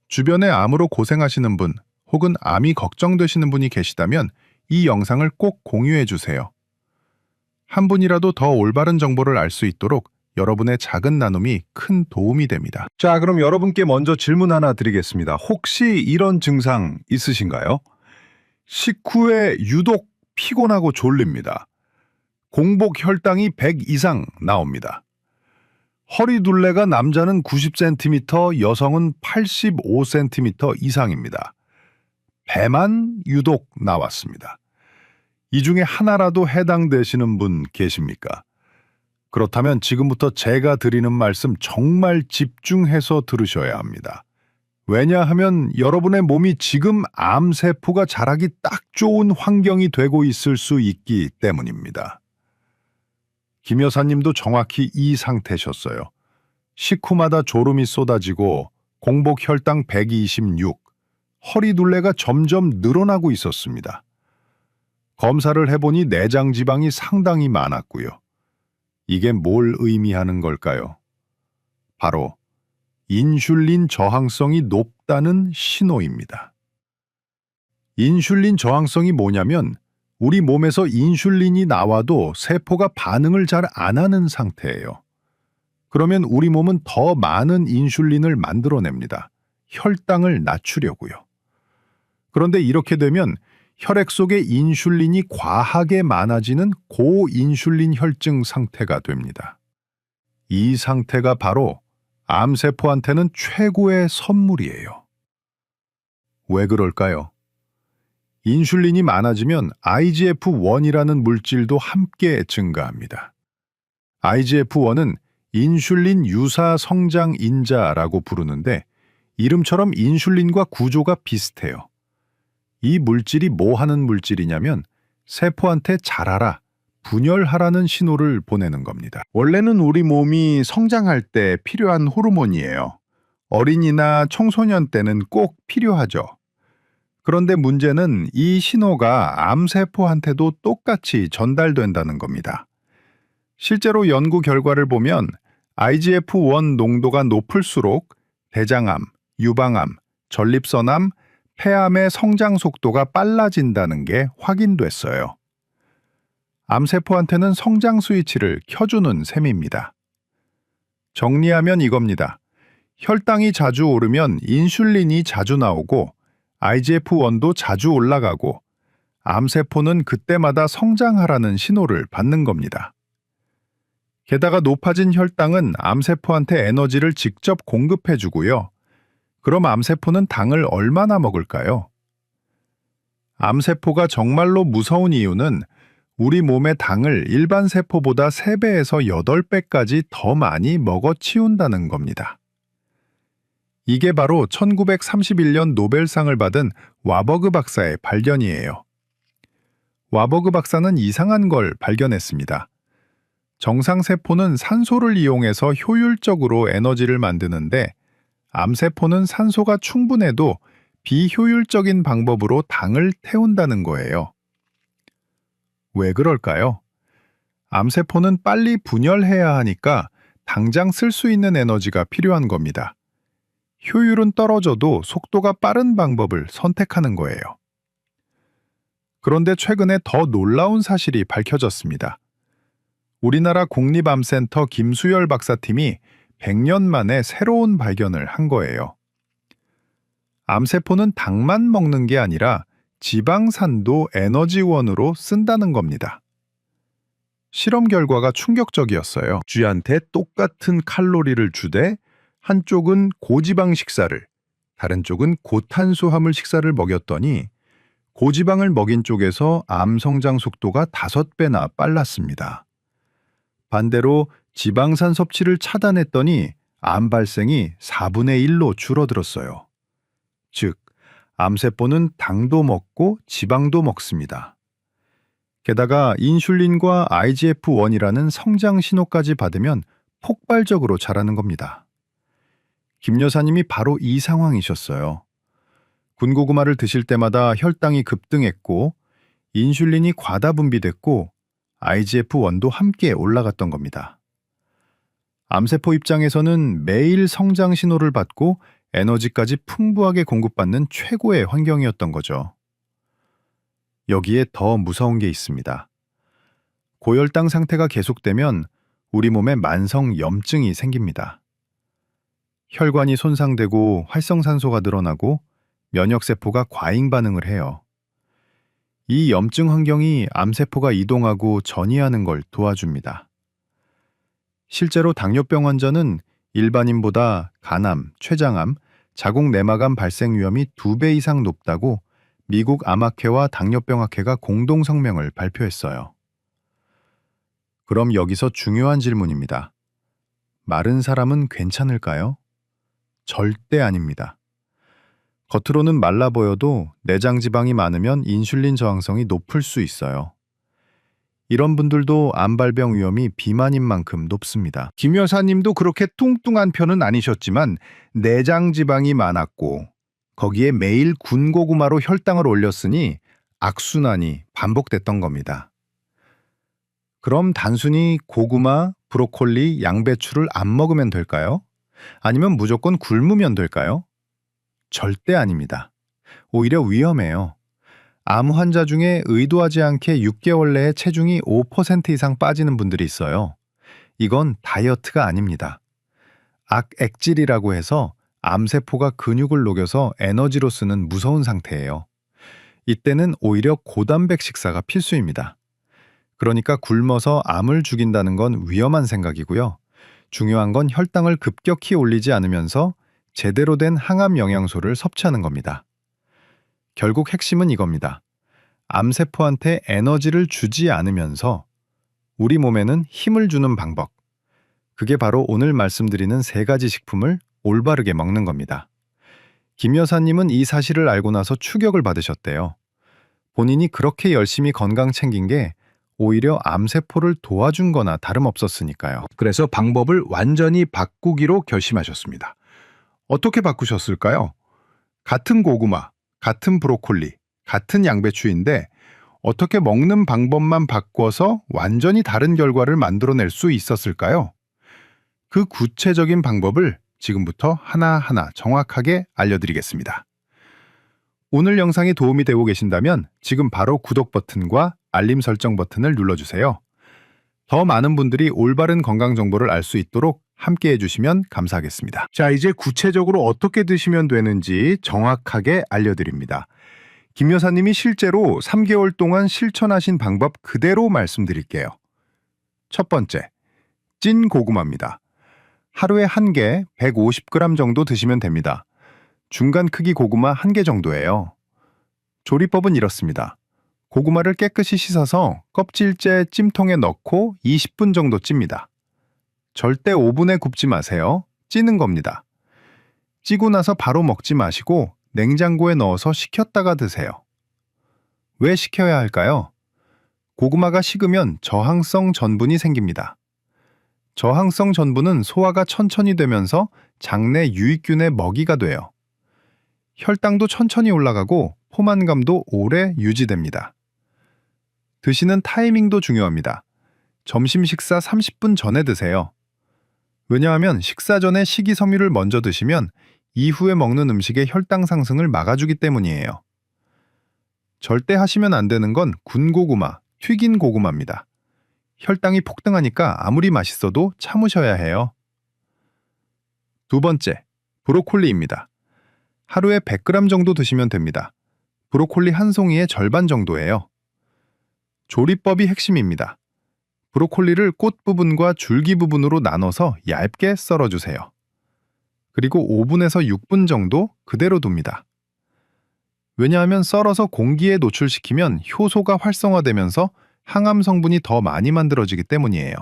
주변에 암으로 고생하시는 분 혹은 암이 걱정되시는 분이 계시다면 이 영상을 꼭 공유해 주세요. 한 분이라도 더 올바른 정보를 알 수 있도록 여러분의 작은 나눔이 큰 도움이 됩니다. 자, 그럼 여러분께 먼저 질문 하나 드리겠습니다. 혹시 이런 증상 있으신가요? 식후에 유독 피곤하고 졸립니다. 공복 혈당이 100 이상 나옵니다. 허리 둘레가 남자는 90cm, 여성은 85cm 이상입니다. 배만 유독 나왔습니다. 이 중에 하나라도 해당되시는 분 계십니까? 그렇다면 지금부터 제가 드리는 말씀 정말 집중해서 들으셔야 합니다. 왜냐하면 여러분의 몸이 지금 암세포가 자라기 딱 좋은 환경이 되고 있을 수 있기 때문입니다. 김 여사님도 정확히 이 상태셨어요. 식후마다 졸음이 쏟아지고 공복 혈당 126, 허리 둘레가 점점 늘어나고 있었습니다. 검사를 해보니 내장 지방이 상당히 많았고요. 이게 뭘 의미하는 걸까요? 바로 인슐린 저항성이 높다는 신호입니다. 인슐린 저항성이 뭐냐면 우리 몸에서 인슐린이 나와도 세포가 반응을 잘 안 하는 상태예요. 그러면 우리 몸은 더 많은 인슐린을 만들어냅니다. 혈당을 낮추려고요. 그런데 이렇게 되면 혈액 속에 인슐린이 과하게 많아지는 고인슐린 혈증 상태가 됩니다. 이 상태가 바로 암세포한테는 최고의 선물이에요. 왜 그럴까요? 인슐린이 많아지면 IGF-1이라는 물질도 함께 증가합니다. IGF-1은 인슐린 유사 성장 인자라고 부르는데 이름처럼 인슐린과 구조가 비슷해요. 이 물질이 뭐 하는 물질이냐면 세포한테 자라라, 분열하라는 신호를 보내는 겁니다. 원래는 우리 몸이 성장할 때 필요한 호르몬이에요. 어린이나 청소년 때는 꼭 필요하죠. 그런데 문제는 이 신호가 암세포한테도 똑같이 전달된다는 겁니다. 실제로 연구 결과를 보면 IGF-1 농도가 높을수록 대장암, 유방암, 전립선암, 폐암의 성장 속도가 빨라진다는 게 확인됐어요. 암세포한테는 성장 스위치를 켜주는 셈입니다. 정리하면 이겁니다. 혈당이 자주 오르면 인슐린이 자주 나오고 IGF-1도 자주 올라가고 암세포는 그때마다 성장하라는 신호를 받는 겁니다. 게다가 높아진 혈당은 암세포한테 에너지를 직접 공급해주고요. 그럼 암세포는 당을 얼마나 먹을까요? 암세포가 정말로 무서운 이유는 우리 몸의 당을 일반 세포보다 3배에서 8배까지 더 많이 먹어치운다는 겁니다. 이게 바로 1931년 노벨상을 받은 와버그 박사의 발견이에요. 와버그 박사는 이상한 걸 발견했습니다. 정상세포는 산소를 이용해서 효율적으로 에너지를 만드는데 암세포는 산소가 충분해도 비효율적인 방법으로 당을 태운다는 거예요. 왜 그럴까요? 암세포는 빨리 분열해야 하니까 당장 쓸 수 있는 에너지가 필요한 겁니다. 효율은 떨어져도 속도가 빠른 방법을 선택하는 거예요. 그런데 최근에 더 놀라운 사실이 밝혀졌습니다. 우리나라 국립암센터 김수열 박사팀이 100년 만에 새로운 발견을 한 거예요. 암세포는 당만 먹는 게 아니라 지방산도 에너지원으로 쓴다는 겁니다. 실험 결과가 충격적이었어요. 쥐한테 똑같은 칼로리를 주되 한쪽은 고지방 식사를, 다른 쪽은 고탄수화물 식사를 먹였더니 고지방을 먹인 쪽에서 암 성장 속도가 5배나 빨랐습니다. 반대로 지방산 섭취를 차단했더니 암 발생이 4분의 1로 줄어들었어요. 즉, 암세포는 당도 먹고 지방도 먹습니다. 게다가 인슐린과 IGF-1이라는 성장 신호까지 받으면 폭발적으로 자라는 겁니다. 김 여사님이 바로 이 상황이셨어요. 군고구마를 드실 때마다 혈당이 급등했고 인슐린이 과다 분비됐고 IGF-1도 함께 올라갔던 겁니다. 암세포 입장에서는 매일 성장 신호를 받고 에너지까지 풍부하게 공급받는 최고의 환경이었던 거죠. 여기에 더 무서운 게 있습니다. 고혈당 상태가 계속되면 우리 몸에 만성 염증이 생깁니다. 혈관이 손상되고 활성산소가 늘어나고 면역세포가 과잉 반응을 해요. 이 염증 환경이 암세포가 이동하고 전이하는 걸 도와줍니다. 실제로 당뇨병 환자는 일반인보다 간암, 췌장암, 자궁내막암 발생 위험이 2배 이상 높다고 미국 암학회와 당뇨병학회가 공동 성명을 발표했어요. 그럼 여기서 중요한 질문입니다. 마른 사람은 괜찮을까요? 절대 아닙니다. 겉으로는 말라 보여도 내장 지방이 많으면 인슐린 저항성이 높을 수 있어요. 이런 분들도 암발병 위험이 비만인 만큼 높습니다. 김 여사님도 그렇게 뚱뚱한 편은 아니셨지만 내장 지방이 많았고 거기에 매일 군고구마로 혈당을 올렸으니 악순환이 반복됐던 겁니다. 그럼 단순히 고구마, 브로콜리, 양배추를 안 먹으면 될까요? 아니면 무조건 굶으면 될까요? 절대 아닙니다. 오히려 위험해요. 암 환자 중에 의도하지 않게 6개월 내에 체중이 5% 이상 빠지는 분들이 있어요. 이건 다이어트가 아닙니다. 악액질이라고 해서 암세포가 근육을 녹여서 에너지로 쓰는 무서운 상태예요. 이때는 오히려 고단백 식사가 필수입니다. 그러니까 굶어서 암을 죽인다는 건 위험한 생각이고요. 중요한 건 혈당을 급격히 올리지 않으면서 제대로 된 항암 영양소를 섭취하는 겁니다. 결국 핵심은 이겁니다. 암세포한테 에너지를 주지 않으면서 우리 몸에는 힘을 주는 방법. 그게 바로 오늘 말씀드리는 3가지 식품을 올바르게 먹는 겁니다. 김 여사님은 이 사실을 알고 나서 충격을 받으셨대요. 본인이 그렇게 열심히 건강 챙긴 게 오히려 암세포를 도와준 거나 다름없었으니까요. 그래서 방법을 완전히 바꾸기로 결심하셨습니다. 어떻게 바꾸셨을까요? 같은 고구마, 같은 브로콜리, 같은 양배추인데 어떻게 먹는 방법만 바꿔서 완전히 다른 결과를 만들어낼 수 있었을까요? 그 구체적인 방법을 지금부터 하나하나 정확하게 알려드리겠습니다. 오늘 영상이 도움이 되고 계신다면 지금 바로 구독 버튼과 알림 설정 버튼을 눌러주세요. 더 많은 분들이 올바른 건강 정보를 알 수 있도록 함께 해주시면 감사하겠습니다. 자, 이제 구체적으로 어떻게 드시면 되는지 정확하게 알려드립니다. 김 여사님이 실제로 3개월 동안 실천하신 방법 그대로 말씀드릴게요. 첫 번째, 찐 고구마입니다. 하루에 1개 150g 정도 드시면 됩니다. 중간 크기 고구마 1개 정도예요. 조리법은 이렇습니다. 고구마를 깨끗이 씻어서 껍질째 찜통에 넣고 20분 정도 찝니다. 절대 오븐에 굽지 마세요. 찌는 겁니다. 찌고 나서 바로 먹지 마시고 냉장고에 넣어서 식혔다가 드세요. 왜 식혀야 할까요? 고구마가 식으면 저항성 전분이 생깁니다. 저항성 전분은 소화가 천천히 되면서 장내 유익균의 먹이가 돼요. 혈당도 천천히 올라가고 포만감도 오래 유지됩니다. 드시는 타이밍도 중요합니다. 점심 식사 30분 전에 드세요. 왜냐하면 식사 전에 식이섬유를 먼저 드시면 이후에 먹는 음식의 혈당 상승을 막아주기 때문이에요. 절대 하시면 안 되는 건 군고구마, 튀긴 고구마입니다. 혈당이 폭등하니까 아무리 맛있어도 참으셔야 해요. 두 번째, 브로콜리입니다. 하루에 100g 정도 드시면 됩니다. 브로콜리 한 송이의 절반 정도예요. 조리법이 핵심입니다. 브로콜리를 꽃 부분과 줄기 부분으로 나눠서 얇게 썰어주세요. 그리고 5분에서 6분 정도 그대로 둡니다. 왜냐하면 썰어서 공기에 노출시키면 효소가 활성화되면서 항암 성분이 더 많이 만들어지기 때문이에요.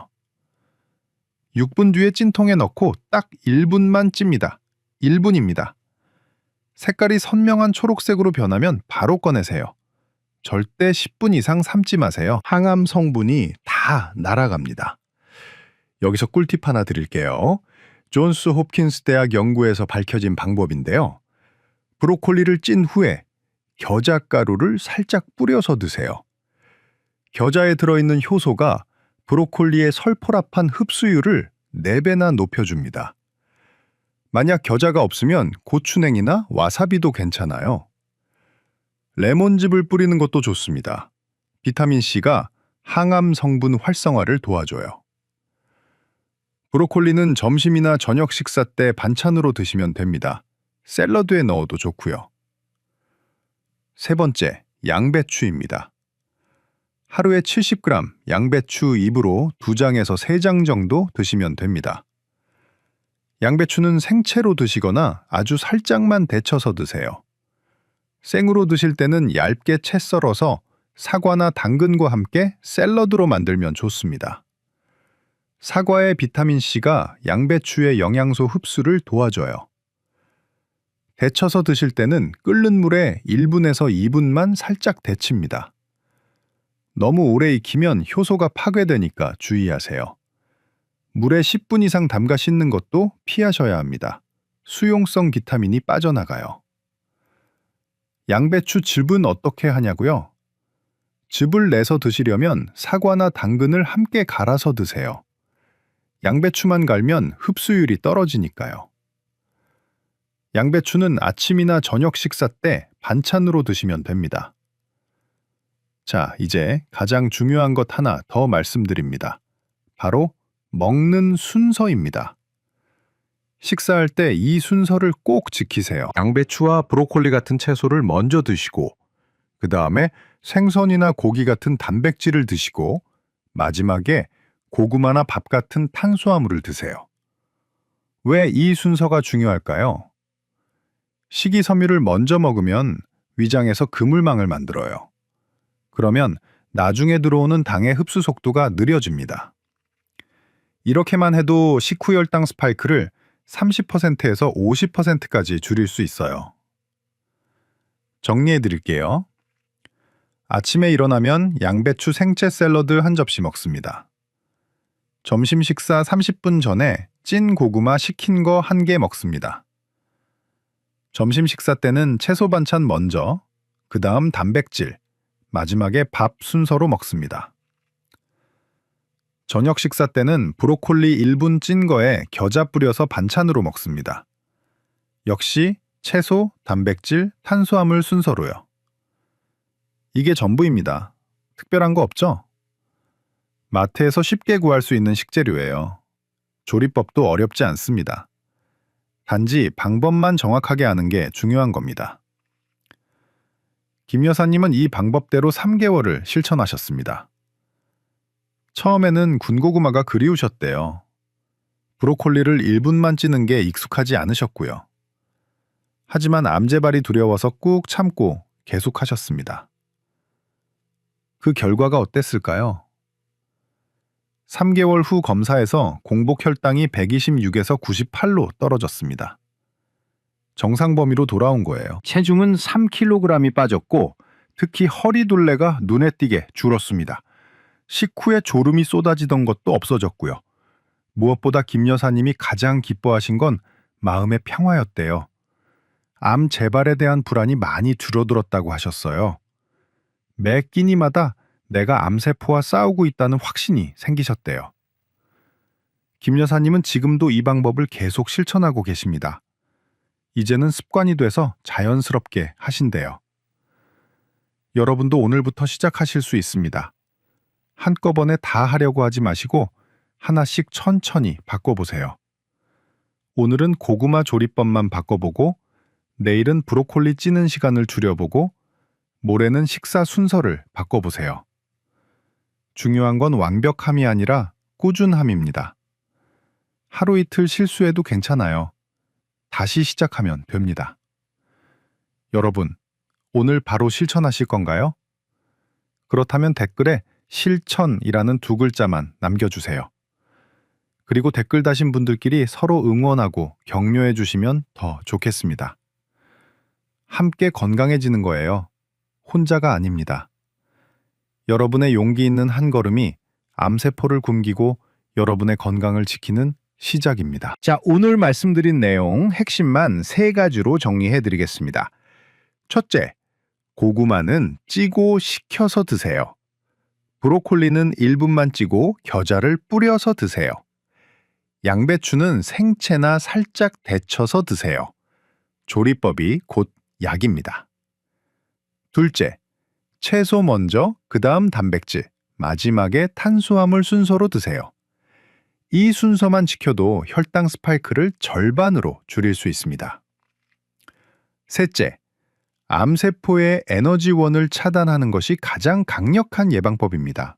6분 뒤에 찐통에 넣고 딱 1분만 찝니다. 1분입니다. 색깔이 선명한 초록색으로 변하면 바로 꺼내세요. 절대 10분 이상 삶지 마세요. 항암 성분이 다 날아갑니다. 여기서 꿀팁 하나 드릴게요. 존스 홉킨스 대학 연구에서 밝혀진 방법인데요. 브로콜리를 찐 후에 겨자가루를 살짝 뿌려서 드세요. 겨자에 들어있는 효소가 브로콜리의 설포랍한 흡수율을 4배나 높여줍니다. 만약 겨자가 없으면 고추냉이나 와사비도 괜찮아요. 레몬즙을 뿌리는 것도 좋습니다. 비타민C가 항암 성분 활성화를 도와줘요. 브로콜리는 점심이나 저녁 식사 때 반찬으로 드시면 됩니다. 샐러드에 넣어도 좋고요. 세 번째, 양배추입니다. 하루에 70g 양배추 잎으로 2장에서 3장 정도 드시면 됩니다. 양배추는 생채로 드시거나 아주 살짝만 데쳐서 드세요. 생으로 드실 때는 얇게 채 썰어서 사과나 당근과 함께 샐러드로 만들면 좋습니다. 사과의 비타민C가 양배추의 영양소 흡수를 도와줘요. 데쳐서 드실 때는 끓는 물에 1분에서 2분만 살짝 데칩니다. 너무 오래 익히면 효소가 파괴되니까 주의하세요. 물에 10분 이상 담가 씻는 것도 피하셔야 합니다. 수용성 비타민이 빠져나가요. 양배추 즙은 어떻게 하냐고요? 즙을 내서 드시려면 사과나 당근을 함께 갈아서 드세요. 양배추만 갈면 흡수율이 떨어지니까요. 양배추는 아침이나 저녁 식사 때 반찬으로 드시면 됩니다. 자, 이제 가장 중요한 것 하나 더 말씀드립니다. 바로 먹는 순서입니다. 식사할 때 이 순서를 꼭 지키세요. 양배추와 브로콜리 같은 채소를 먼저 드시고, 그 다음에 생선이나 고기 같은 단백질을 드시고, 마지막에 고구마나 밥 같은 탄수화물을 드세요. 왜 이 순서가 중요할까요? 식이섬유를 먼저 먹으면 위장에서 그물망을 만들어요. 그러면 나중에 들어오는 당의 흡수 속도가 느려집니다. 이렇게만 해도 식후 혈당 스파이크를 30%에서 50%까지 줄일 수 있어요. 정리해 드릴게요. 아침에 일어나면 양배추 생채 샐러드 한 접시 먹습니다. 점심 식사 30분 전에 찐 고구마 식힌 거 1개 먹습니다. 점심 식사 때는 채소 반찬 먼저, 그 다음 단백질, 마지막에 밥 순서로 먹습니다. 저녁 식사 때는 브로콜리 1분 찐 거에 겨자 뿌려서 반찬으로 먹습니다. 역시 채소, 단백질, 탄수화물 순서로요. 이게 전부입니다. 특별한 거 없죠? 마트에서 쉽게 구할 수 있는 식재료예요. 조리법도 어렵지 않습니다. 단지 방법만 정확하게 아는 게 중요한 겁니다. 김 여사님은 이 방법대로 3개월을 실천하셨습니다. 처음에는 군고구마가 그리우셨대요. 브로콜리를 1분만 찌는 게 익숙하지 않으셨고요. 하지만 암제발이 두려워서 꾹 참고 계속하셨습니다. 그 결과가 어땠을까요? 3개월 후 검사에서 공복 혈당이 126에서 98로 떨어졌습니다. 정상 범위로 돌아온 거예요. 체중은 3kg이 빠졌고 특히 허리둘레가 눈에 띄게 줄었습니다. 식후에 졸음이 쏟아지던 것도 없어졌고요. 무엇보다 김 여사님이 가장 기뻐하신 건 마음의 평화였대요. 암 재발에 대한 불안이 많이 줄어들었다고 하셨어요. 매 끼니마다 내가 암세포와 싸우고 있다는 확신이 생기셨대요. 김 여사님은 지금도 이 방법을 계속 실천하고 계십니다. 이제는 습관이 돼서 자연스럽게 하신대요. 여러분도 오늘부터 시작하실 수 있습니다. 한꺼번에 다 하려고 하지 마시고 하나씩 천천히 바꿔보세요. 오늘은 고구마 조리법만 바꿔보고 내일은 브로콜리 찌는 시간을 줄여보고 모레는 식사 순서를 바꿔보세요. 중요한 건 완벽함이 아니라 꾸준함입니다. 하루 이틀 실수해도 괜찮아요. 다시 시작하면 됩니다. 여러분, 오늘 바로 실천하실 건가요? 그렇다면 댓글에 실천이라는 두 글자만 남겨주세요. 그리고 댓글 다신 분들끼리 서로 응원하고 격려해 주시면 더 좋겠습니다. 함께 건강해지는 거예요. 혼자가 아닙니다. 여러분의 용기 있는 한 걸음이 암세포를 굶기고 여러분의 건강을 지키는 시작입니다. 자, 오늘 말씀드린 내용 핵심만 3가지로 정리해 드리겠습니다. 첫째, 고구마는 찌고 식혀서 드세요. 브로콜리는 1분만 찌고 겨자를 뿌려서 드세요. 양배추는 생채나 살짝 데쳐서 드세요. 조리법이 곧 약입니다. 둘째, 채소 먼저, 그 다음 단백질, 마지막에 탄수화물 순서로 드세요. 이 순서만 지켜도 혈당 스파이크를 절반으로 줄일 수 있습니다. 셋째, 암세포의 에너지원을 차단하는 것이 가장 강력한 예방법입니다.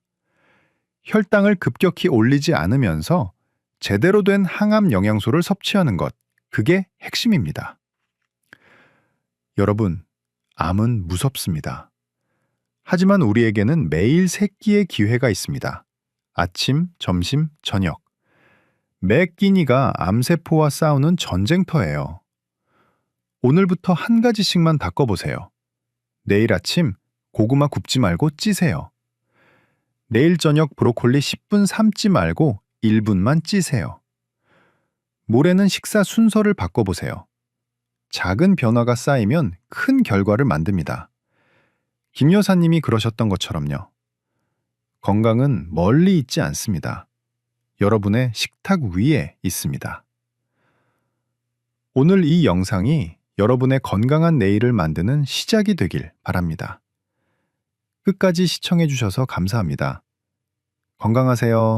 혈당을 급격히 올리지 않으면서 제대로 된 항암 영양소를 섭취하는 것, 그게 핵심입니다. 여러분, 암은 무섭습니다. 하지만 우리에게는 매일 3끼의 기회가 있습니다. 아침, 점심, 저녁. 매 끼니가 암세포와 싸우는 전쟁터예요. 오늘부터 한 가지씩만 바꿔보세요. 내일 아침 고구마 굽지 말고 찌세요. 내일 저녁 브로콜리 10분 삶지 말고 1분만 찌세요. 모레는 식사 순서를 바꿔보세요. 작은 변화가 쌓이면 큰 결과를 만듭니다. 김 여사님이 그러셨던 것처럼요. 건강은 멀리 있지 않습니다. 여러분의 식탁 위에 있습니다. 오늘 이 영상이 여러분의 건강한 내일을 만드는 시작이 되길 바랍니다. 끝까지 시청해 주셔서 감사합니다. 건강하세요.